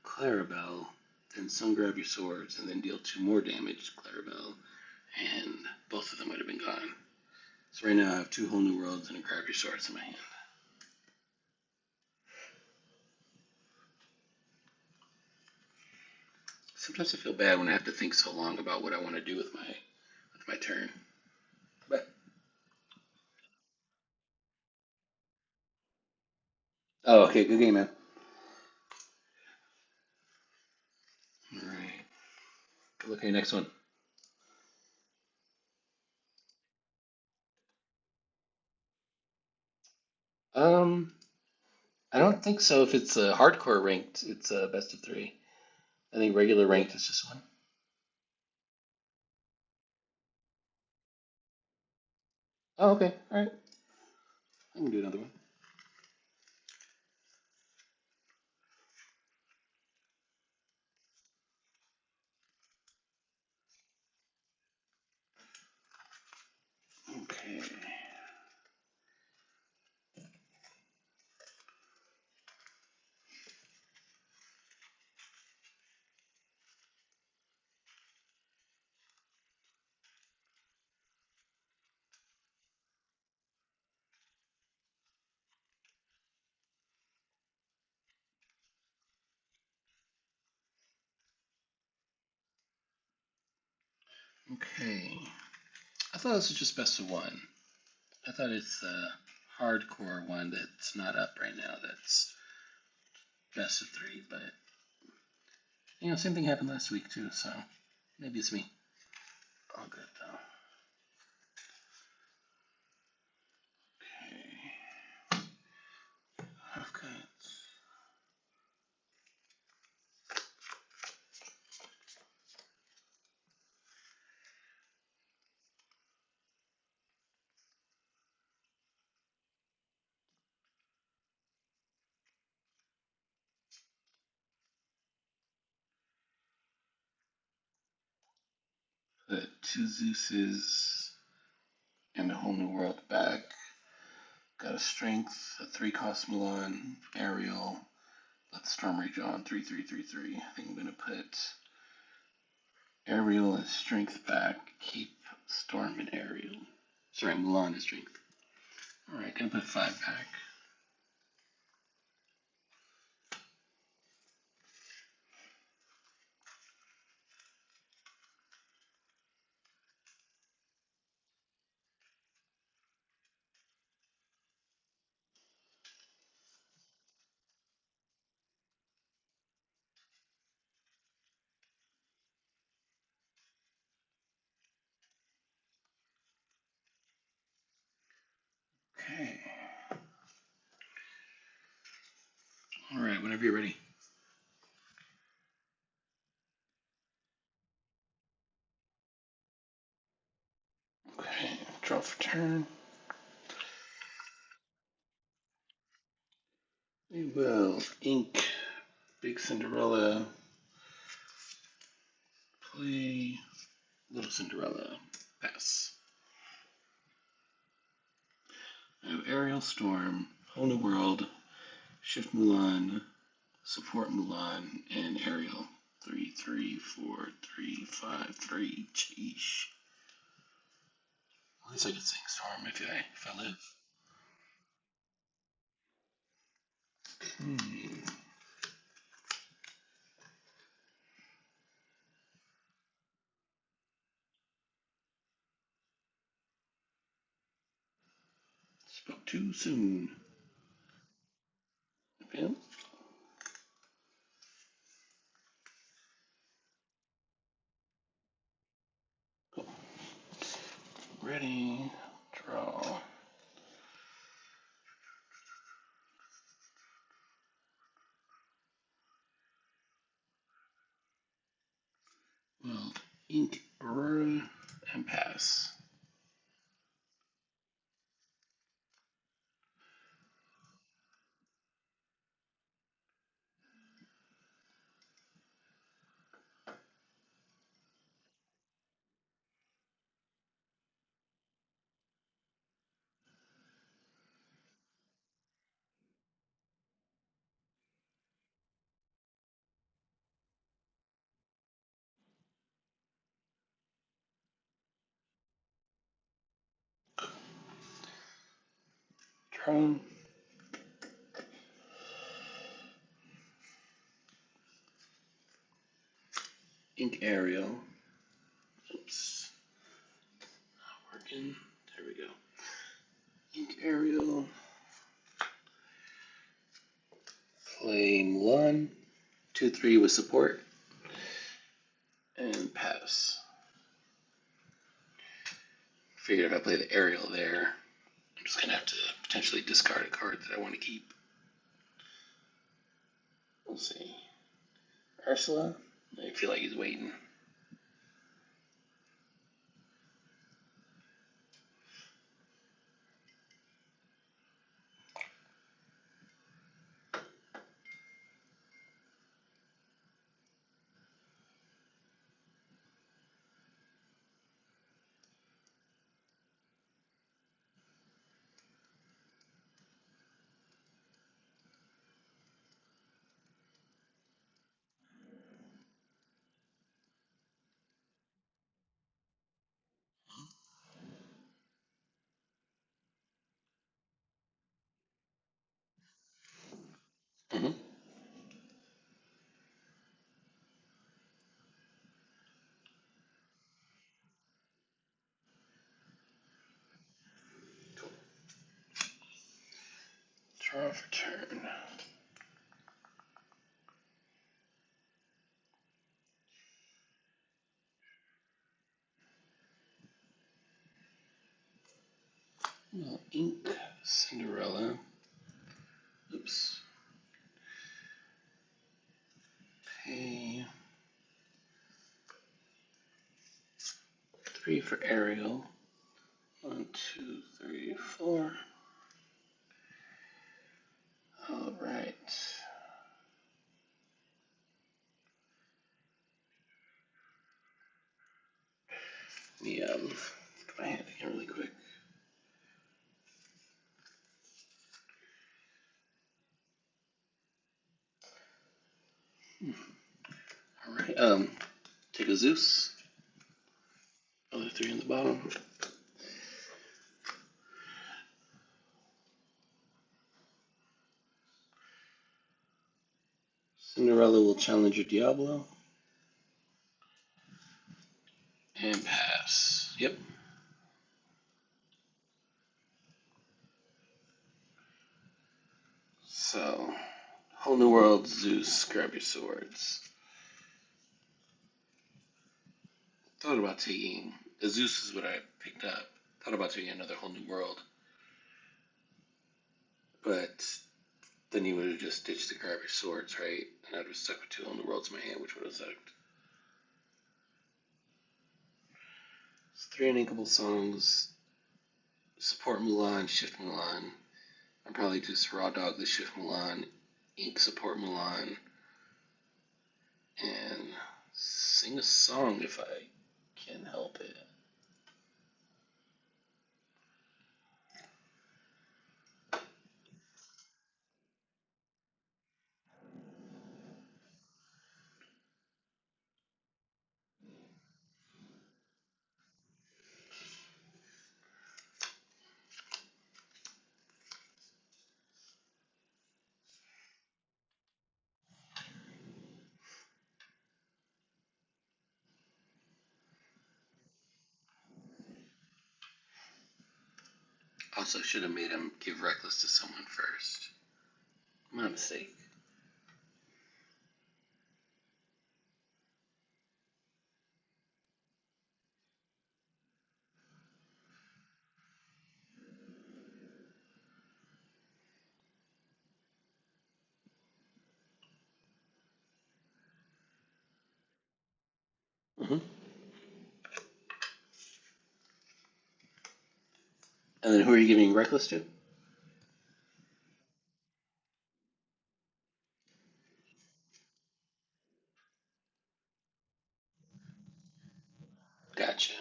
Clarabelle, then sun grab your swords, and then deal 2 more damage to Clarabelle, and both of them would have been gone. So right now I have 2 whole new worlds and a grab your swords in my hand. Sometimes I feel bad when I have to think so long about what I want to do with my turn. But oh, okay, good game, man. All right, good luck on your next one. Um, I don't think so. If it's a hardcore ranked, it's a best of 3. I think regular ranked is just one. Oh, okay, all right. I can do another one. Okay. Okay. I thought this was just best of 1. I thought it's the hardcore one that's not up right now. That's best of 3, but same thing happened last week too. So maybe it's me. All good though. Okay. I've got the 2 Zeuses and a whole new world back. Got a strength, a 3 cost Milan, Ariel. Let the Storm Rage on 3 3 3 3. I think I'm gonna put Ariel as strength back. Keep Storm and Ariel. Sorry, Milan as strength. All right, gonna put 5 back. Okay. All right, whenever you're ready. Okay, draw for turn. We will ink Big Cinderella, play Little Cinderella, pass. I have Ariel Storm, Whole New World, Shift Mulan, Support Mulan, and Ariel. 3 3 4 3 5 3. Sheesh. At least I can sing Storm if I live. Hmm. Spoke too soon. Okay. Cool. Ready. Draw. Well, ink Aurora and pass. prone. Ink Arial. Oops. Not working. There we go. Ink Arial. Play Mulan. 2-3 with support. And pass. Figured if I play the Arial there, I'm just going to have to potentially discard a card that I want to keep. We'll see. Ursula? I feel like he's waiting. Mm-hmm. Cool. Draw for turn. Well, Ink Cinderella. Oops. Pay 3 for Ariel. 1, 2, 3, 4. All right. Let me put my hand again really quick. All right. Take a Zeus. Other 3 on the bottom. Cinderella will challenge your Diablo. And pass. Yep. So, whole new world, Zeus, grab your swords. Thought about taking, the Zeus is what I picked up. Thought about taking another whole new world. But then you would have just ditched the grab your swords, right? And I'd have stuck with 2 whole new worlds in my hand, which would have sucked. It's 3 uninkable songs. Support Mulan, shift Mulan. I'd probably just raw dog the shift Mulan, ink support Mulan, and sing a song if I can help it. Also, should have made him give Reckless to someone first. My mistake. Mm-hmm. And then who are you giving Reckless to? Gotcha.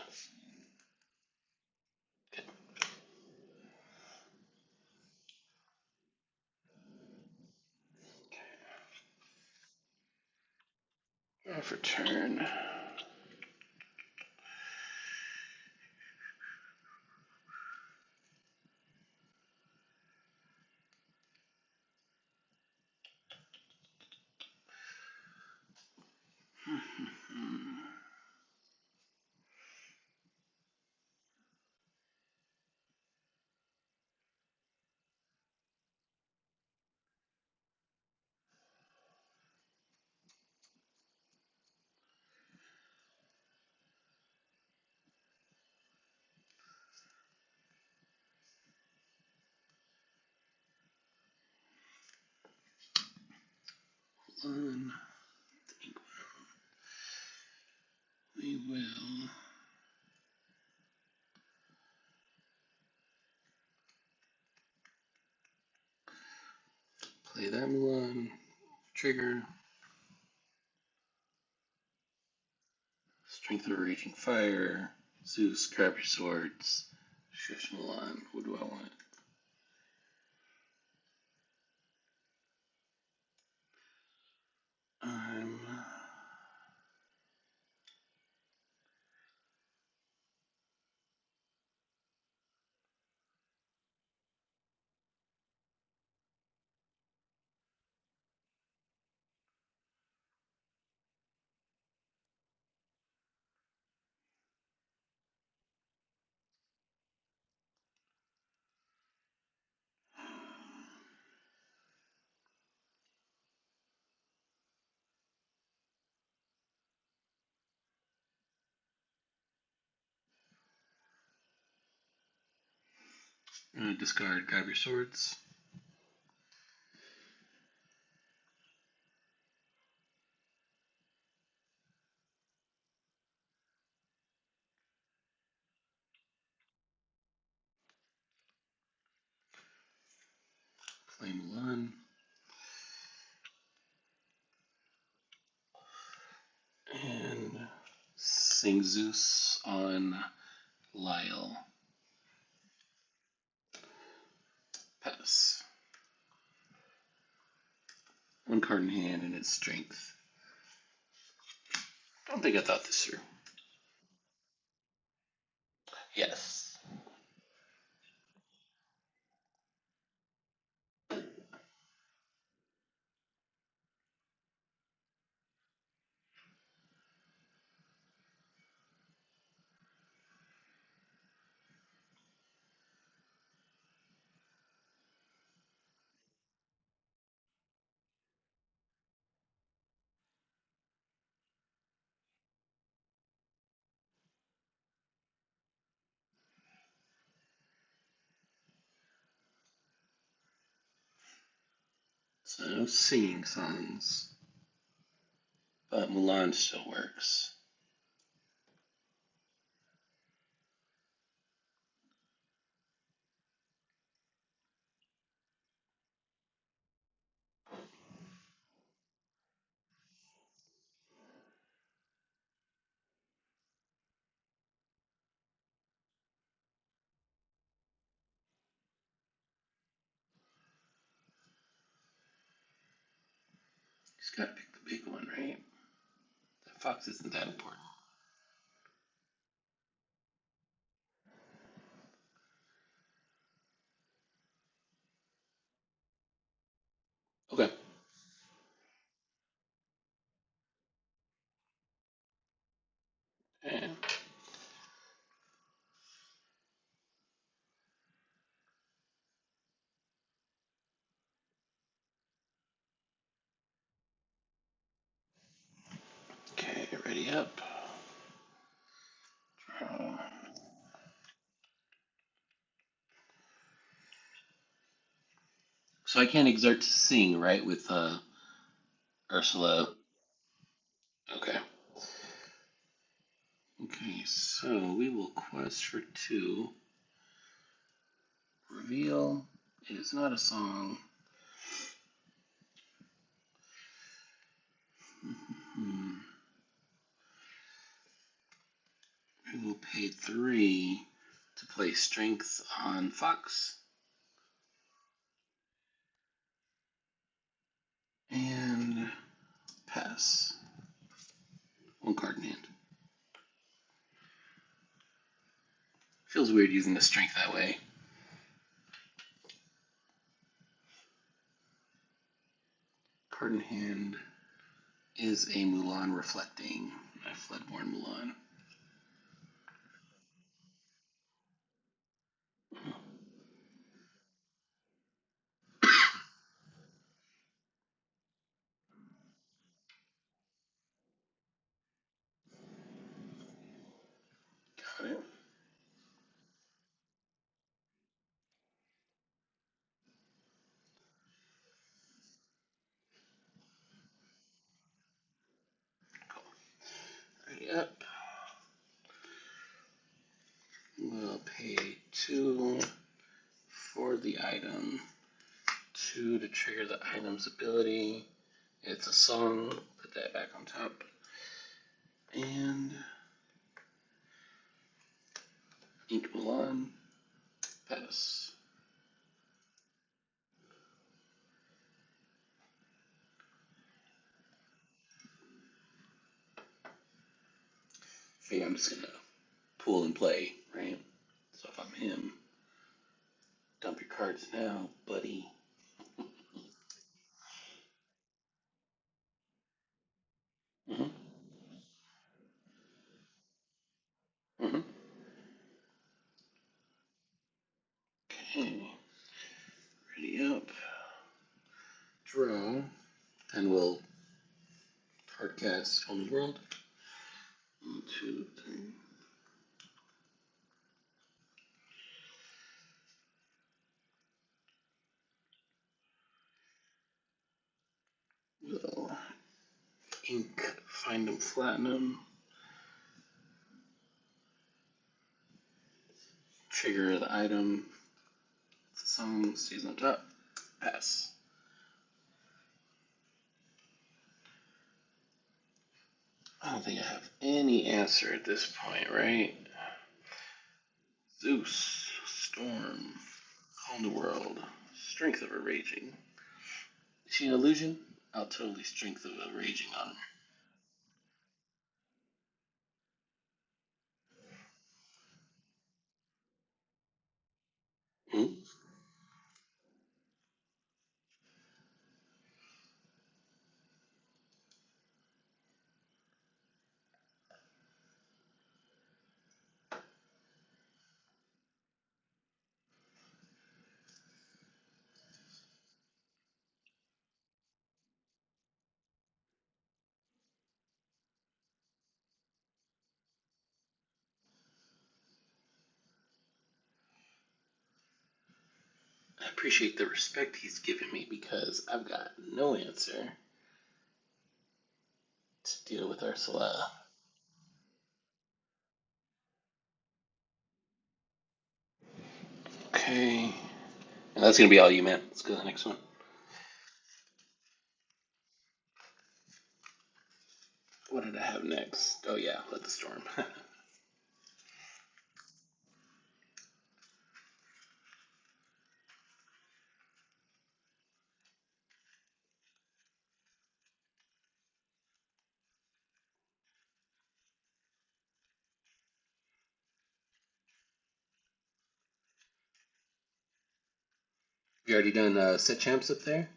Good. Draw for turn. Mulan. We will play that Mulan. Trigger. Strength of a Raging Fire. Zeus, grab your swords. Shush Mulan. What do I want? I'm gonna discard grab your swords. Play Mulan. And sing Zeus on Lyle. Pass. One card in hand and its strength. I don't think I thought this through. Yes. So singing songs. But Mulan still works. He's gotta pick the big one, right? That fox isn't that important. Okay. And okay, ready up. Draw. So I can't exert to sing, right, with Ursula. Okay. Okay, so we will quest for two. Reveal. It is not a song. Hmm. We will pay three to play strength on Fox. And pass. One card in hand. Feels weird using the strength that way. Card in hand is a Mulan reflecting. A Floodborn Mulan. Got it. 2 for the item, 2 to trigger the item's ability. It's a song, put that back on top. And Ink Milan, pass. Okay, I'm just gonna pull and play, right? So if I'm him, dump your cards now, buddy. Mm-hmm. Mm-hmm. Okay, ready up, draw, and we'll hardcast Whole New World. 1, 2, 3. We'll ink, find them, flatten them, trigger the item. The song stays on top. Pass. I don't think I have any answer at this point, right? Zeus, Storm, Calm the World, Strength of a Raging. Is she an illusion? I'll totally Strength of a Raging on her. Hmm? I appreciate the respect he's given me because I've got no answer to deal with Ursula. Okay. And that's going to be all you, man. Let's go to the next one. What did I have next? Oh, yeah, Let the Storm. You already done set champs up there?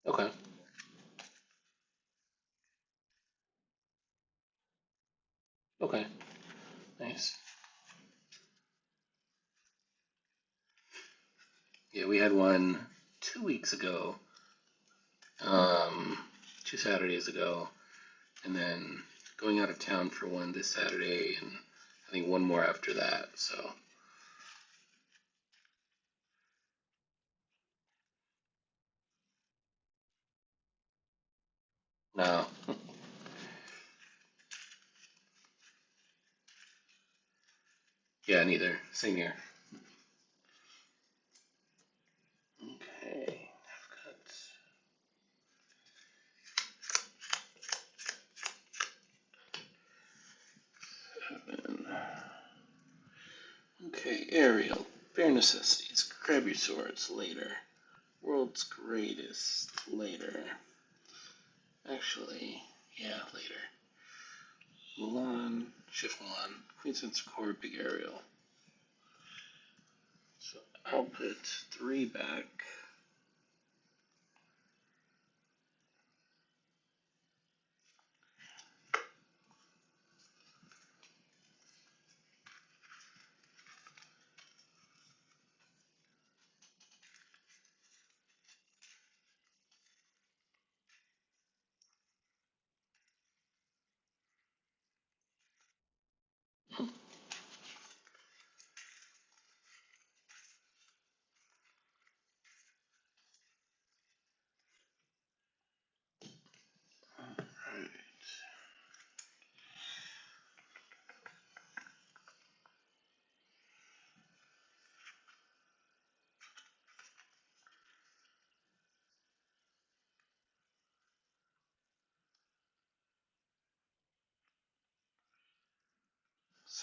Okay. Okay. Nice. Yeah, we had one 2 weeks ago, um, 2 Saturdays ago, and then going out of town for one this Saturday, and I think one more after that. So no, yeah, neither. Same here. Okay, I've got 7. Okay, Ariel. Bare necessities. Grab your swords later. World's greatest later. Actually, yeah, later. Milan, Shift Milan, Queen Sense Core, Big Ariel. So I'll put 3 back.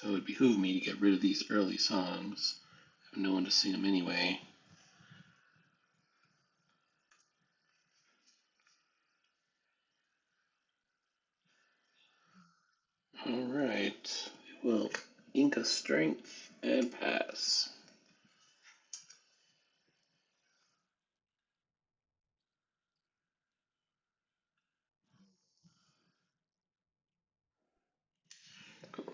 So it would behoove me to get rid of these early songs. I have no one to sing them anyway. Alright. Well, Inca Strength and pass. Cool.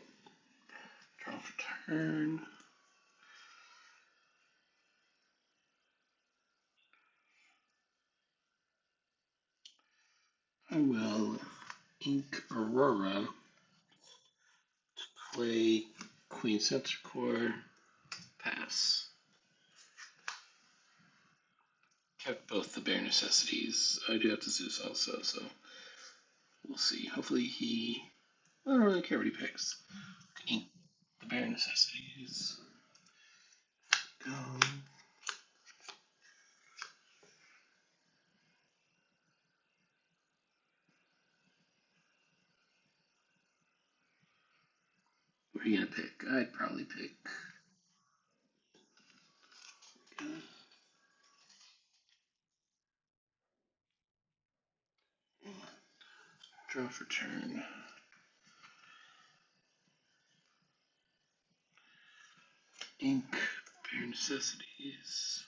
Draw for turn. I will Ink Aurora to play Queen Center Core, pass. Kept both the bare necessities. I do have to Zeus also, so we'll see. Hopefully I don't really care what he picks. Ink the bare necessities. Go. What are you gonna pick? I'd probably pick. Draw for turn. Ink, bare necessities.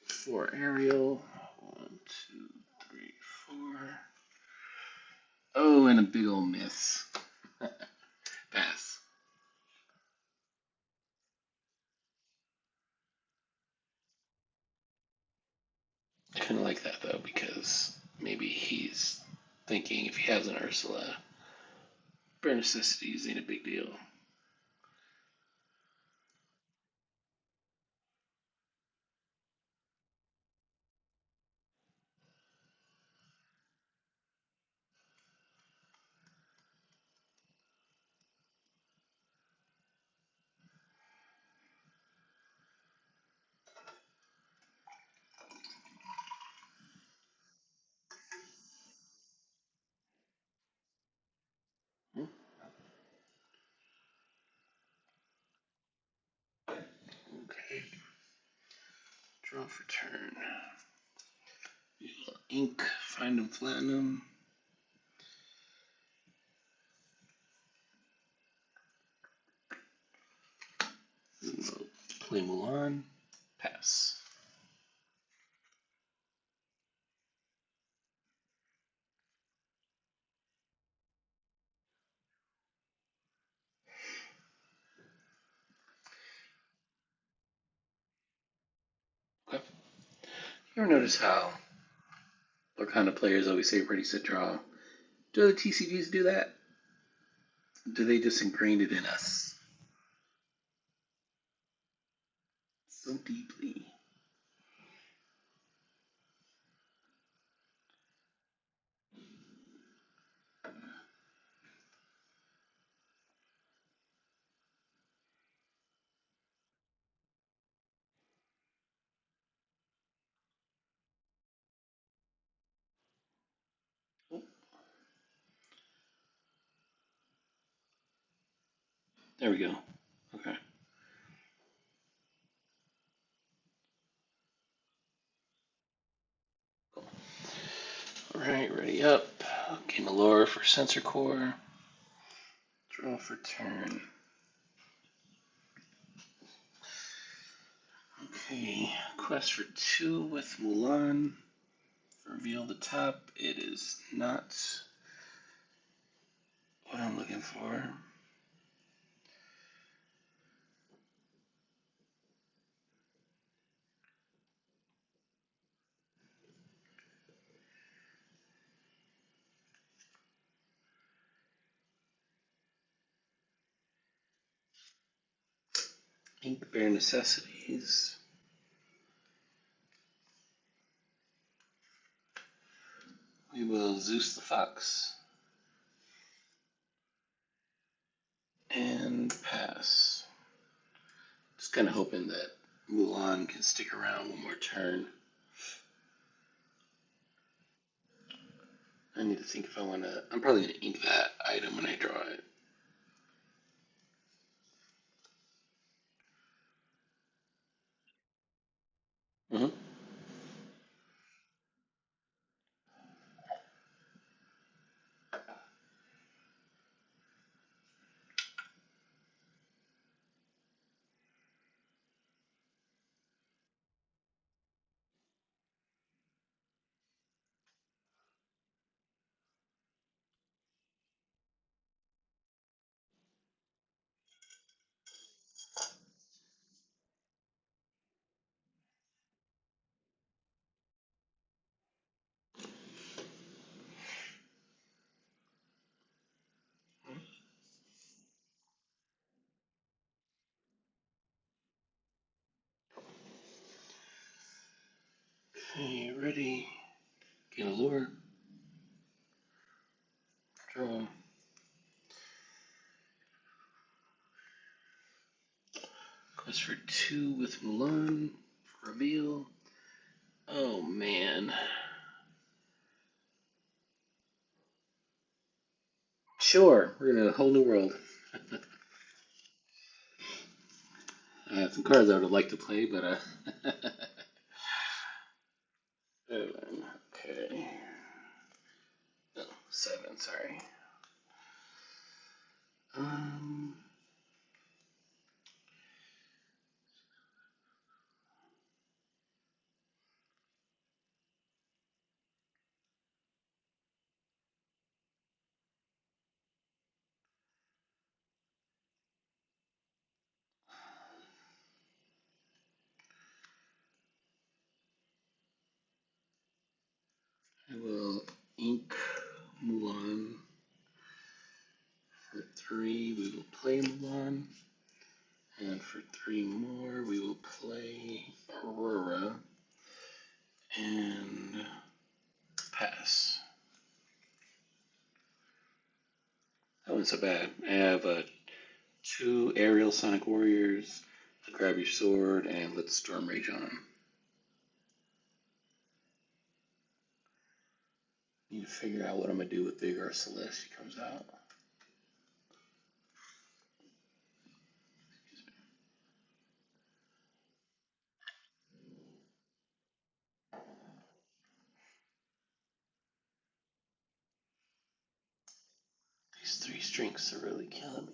For Ariel. 1, 2, 3, 4. Oh, and a big ol' miss. Pass. I kind of like that though because maybe he's thinking if he has an Ursula, bare necessities ain't a big deal. Okay. Draw for turn. Ink, find them, flatten them. We'll play Mulan. Pass. Okay. You ever notice how Lorcana players always say ready, set, draw? Do other TCGs do that? Do they just ingrain it in us so deeply? Oh, there we go. Okay. Cool. Alright, ready up. Game of lore for Sensor Core. Draw for turn. Okay, quest for 2 with Mulan. Reveal the top. It is not what I'm looking for. Ink Bear Necessities. We will Zeus the Fox. And pass. Just kind of hoping that Mulan can stick around one more turn. I need to think if I want to. I'm probably going to ink that item when I draw it. Mm-hmm. Okay, ready. Get a lure. Draw. Quest for 2 with Mulan. Reveal. Oh man. Sure, we're in a whole new world. I have some cards I would have liked to play, but okay. No, 7. Sorry. Um. I will ink Mulan for 3. We will play Mulan, and for 3 more, we will play Aurora and pass. That wasn't so bad. I have 2 aerial Sonic Warriors, grab your sword, and let the Storm Rage on. Need to figure out what I'm gonna do with Big Ursula if she comes out. These 3 strengths are really killing me.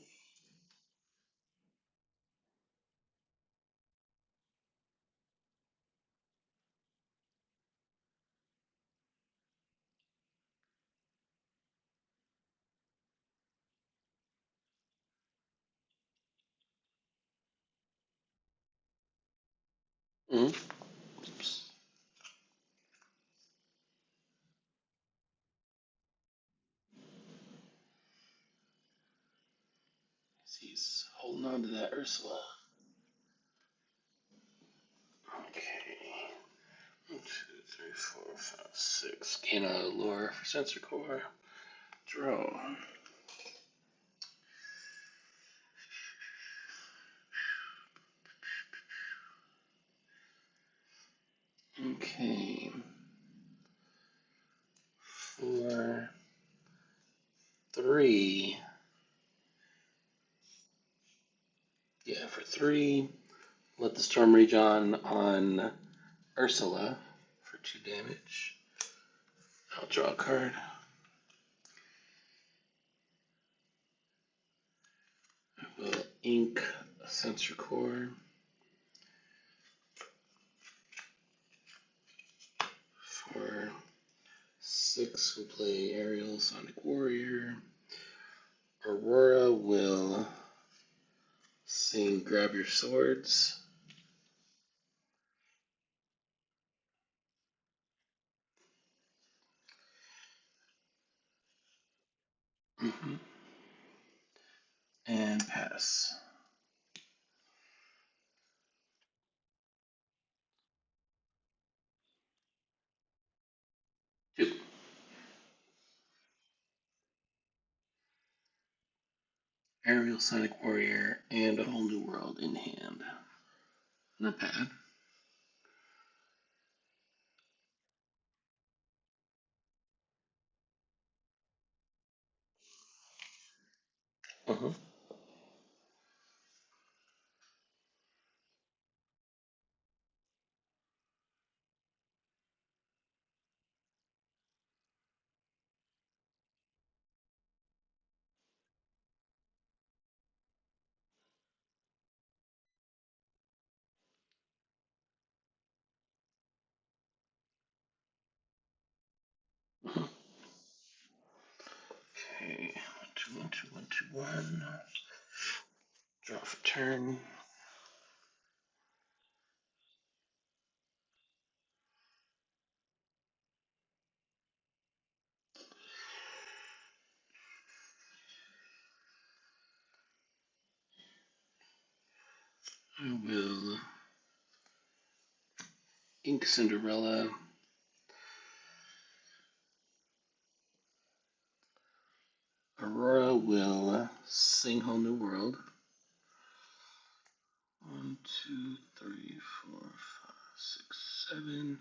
Mm-hmm. Oops. He's holding on to that Ursula. Okay. 1, 2, 3, 4, 5, 6. Gain a lure for sensor core. Draw. Okay. 4, 3. Yeah, for 3. Let the Storm Rage on Ursula for 2 damage. I'll draw a card. I will ink a sensor core for 6. We'll play Aerial Sonic Warrior. Aurora will sing Grab Your Swords. Mm-hmm. And pass. 2. Aerial Sonic Warrior and a whole new world in hand. Not bad. Mhm. Mhm. Okay, 1, 2, 1, 2, 1, 2, 1. Draw for turn. I will ink Cinderella. Aurora will sing Whole New World. 1, 2, 3, 4, 5, 6, 7.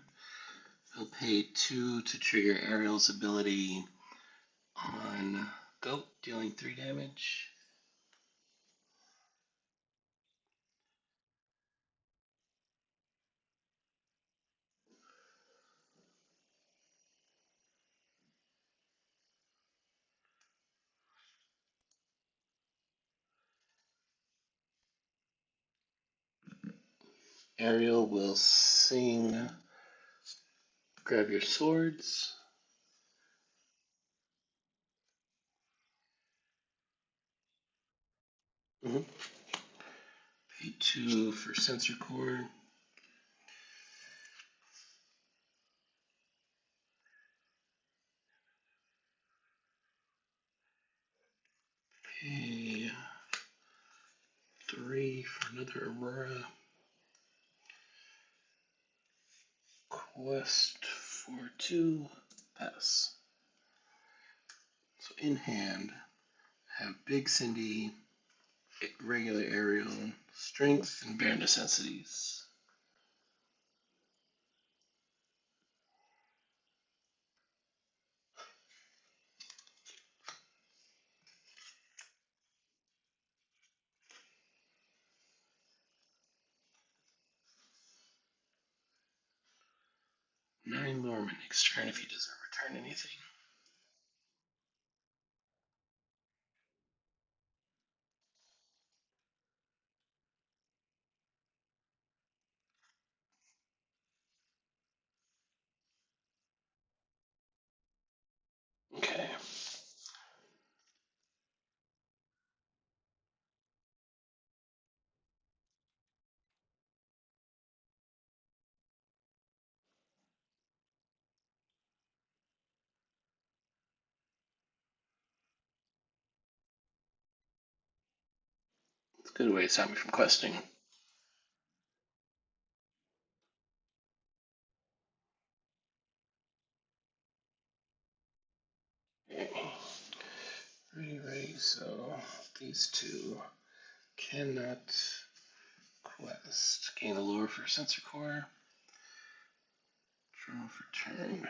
He'll pay 2 to trigger Ariel's ability on Goat, dealing 3 damage. Ariel will sing Grab Your Swords. Mm-hmm. Pay 2 for Sensor Core. Pay 3 for another Aurora. Quest for 2. Pass. So in hand, have Big Cindy, regular Ariel, Strength, and Bare Necessities. Nine Norman next turn if he doesn't return anything. Okay. It's a good way to stop me from questing. Okay. Ready, ready. So these two cannot quest. Gain a lure for Sensor Core. Draw for turn.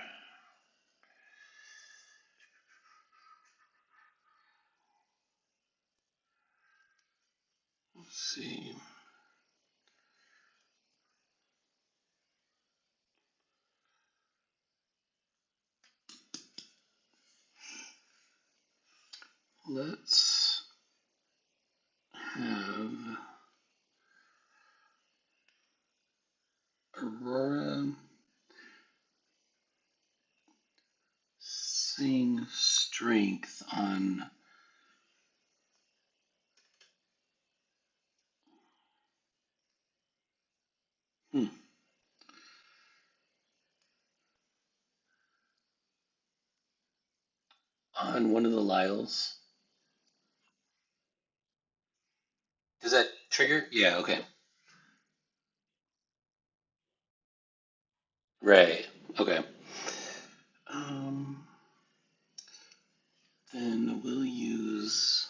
Let's see. Let's have Aurora sing Strength hmm, on one of the Lyles. Does that trigger? Yeah, okay. Right. Okay. Um, then we'll use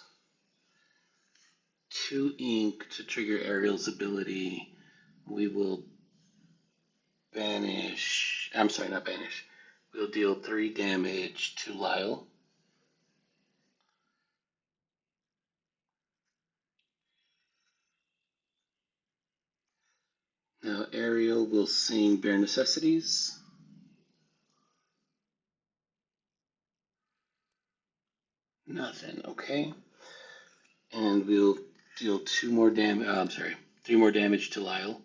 2 ink to trigger Ariel's ability. We will banish. I'm sorry, not banish. We'll deal 3 damage to Lyle. Now Ariel will sing Bare Necessities. Nothing, okay. And we'll deal two more damage. I'm sorry, 3 more damage to Lyle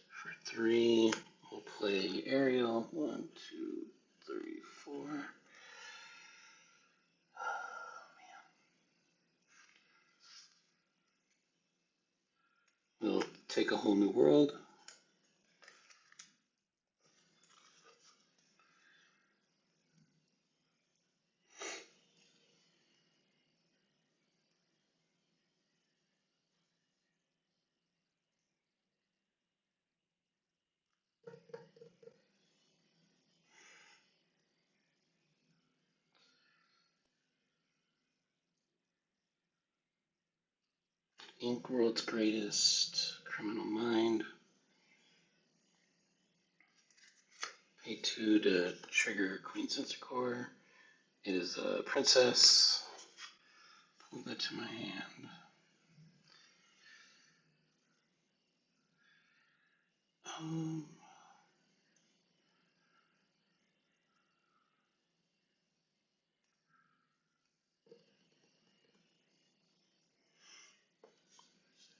for 3. We'll play Ariel. 1, 2, 3, 4. We'll take a whole new world. Ink World's Greatest. Criminal Mind. Pay 2 to trigger Queen Sensor Core. It is a princess. Pull that to my hand. Um,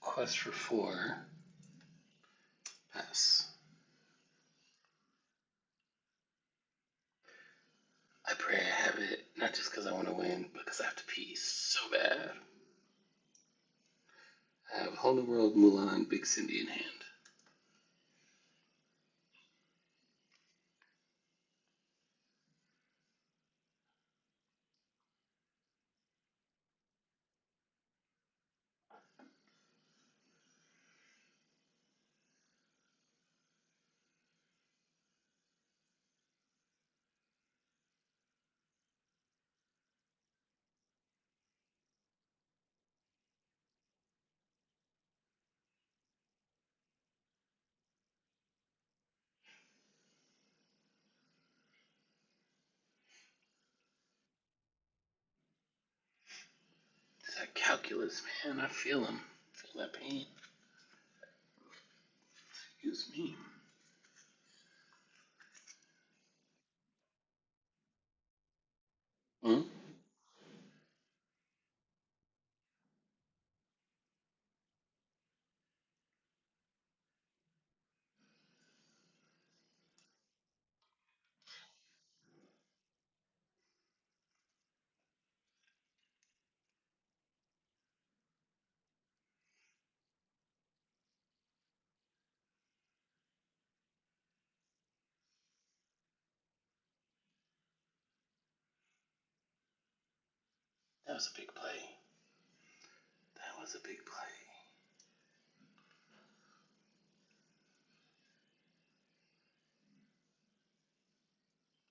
Quest for 4. Pass. I pray I have it, not just because I want to win, but because I have to pee so bad. I have Whole New World, Mulan, Big Cindy in hand. It's that calculus, man. I feel him. Feel that pain. Excuse me. Hmm? That was a big play. That was a big play.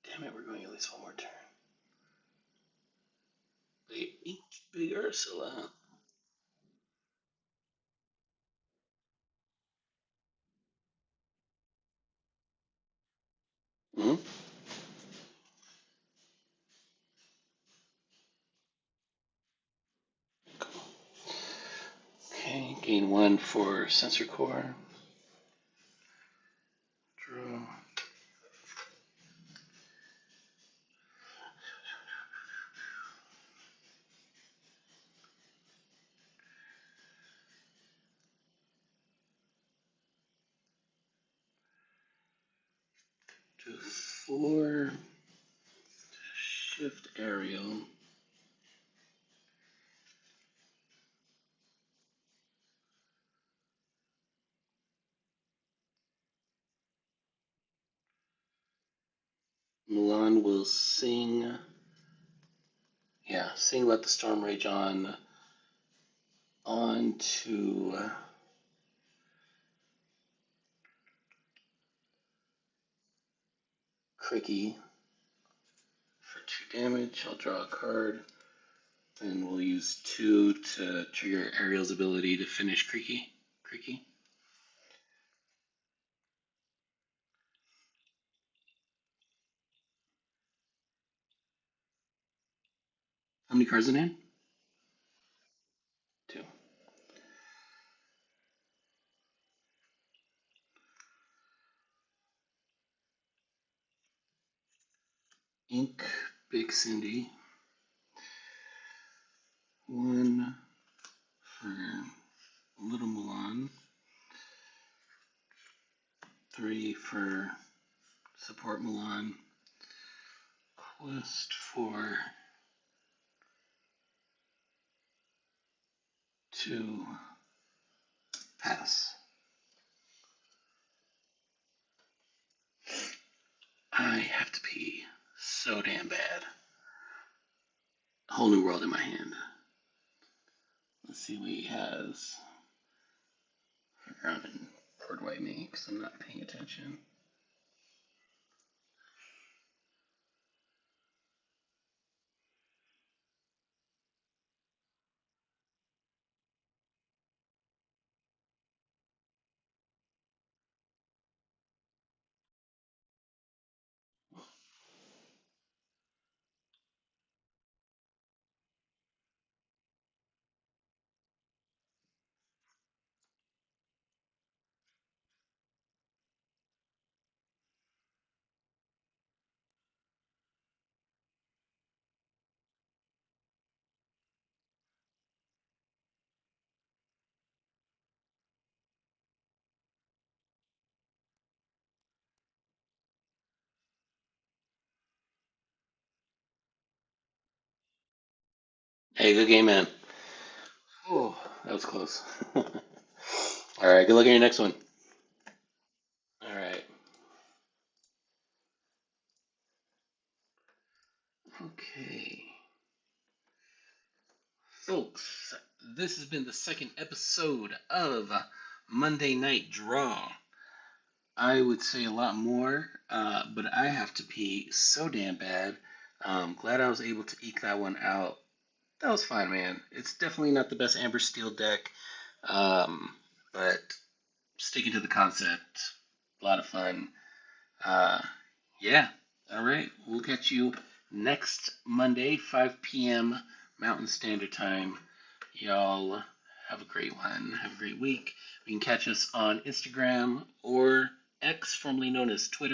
Damn it, we're going at least one more turn. Big Ursula. Hmm? Okay, gain 1 for Sensor Core. Draw. Do 4. Shift Aerial. Mulan will sing. Yeah, sing Let the Storm Rage on to Cricky for 2 damage. I'll draw a card. And we'll use 2 to trigger Ariel's ability to finish Cricky. How many cards in hand? Two. Ink, Big Cindy. One for Little Mulan. Three for Support Mulan. Quest for two. Pass. I have to pee so damn bad. A whole new world in my hand. Let's see what he has. Around and poured away me because I'm not paying attention. Hey, good game, man. Oh, that was close. All right, good luck on your next one. All right. Okay. Folks, this has been the second episode of Monday Night Draw. I would say a lot more, but I have to pee so damn bad. Glad I was able to eke that one out. That was fine, man. It's definitely not the best Amber Steel deck, but sticking to the concept, a lot of fun. Uh, yeah, all right. We'll catch you next Monday, 5 p.m. Mountain Standard Time. Y'all have a great one. Have a great week. You can catch us on Instagram or X, formerly known as Twitter.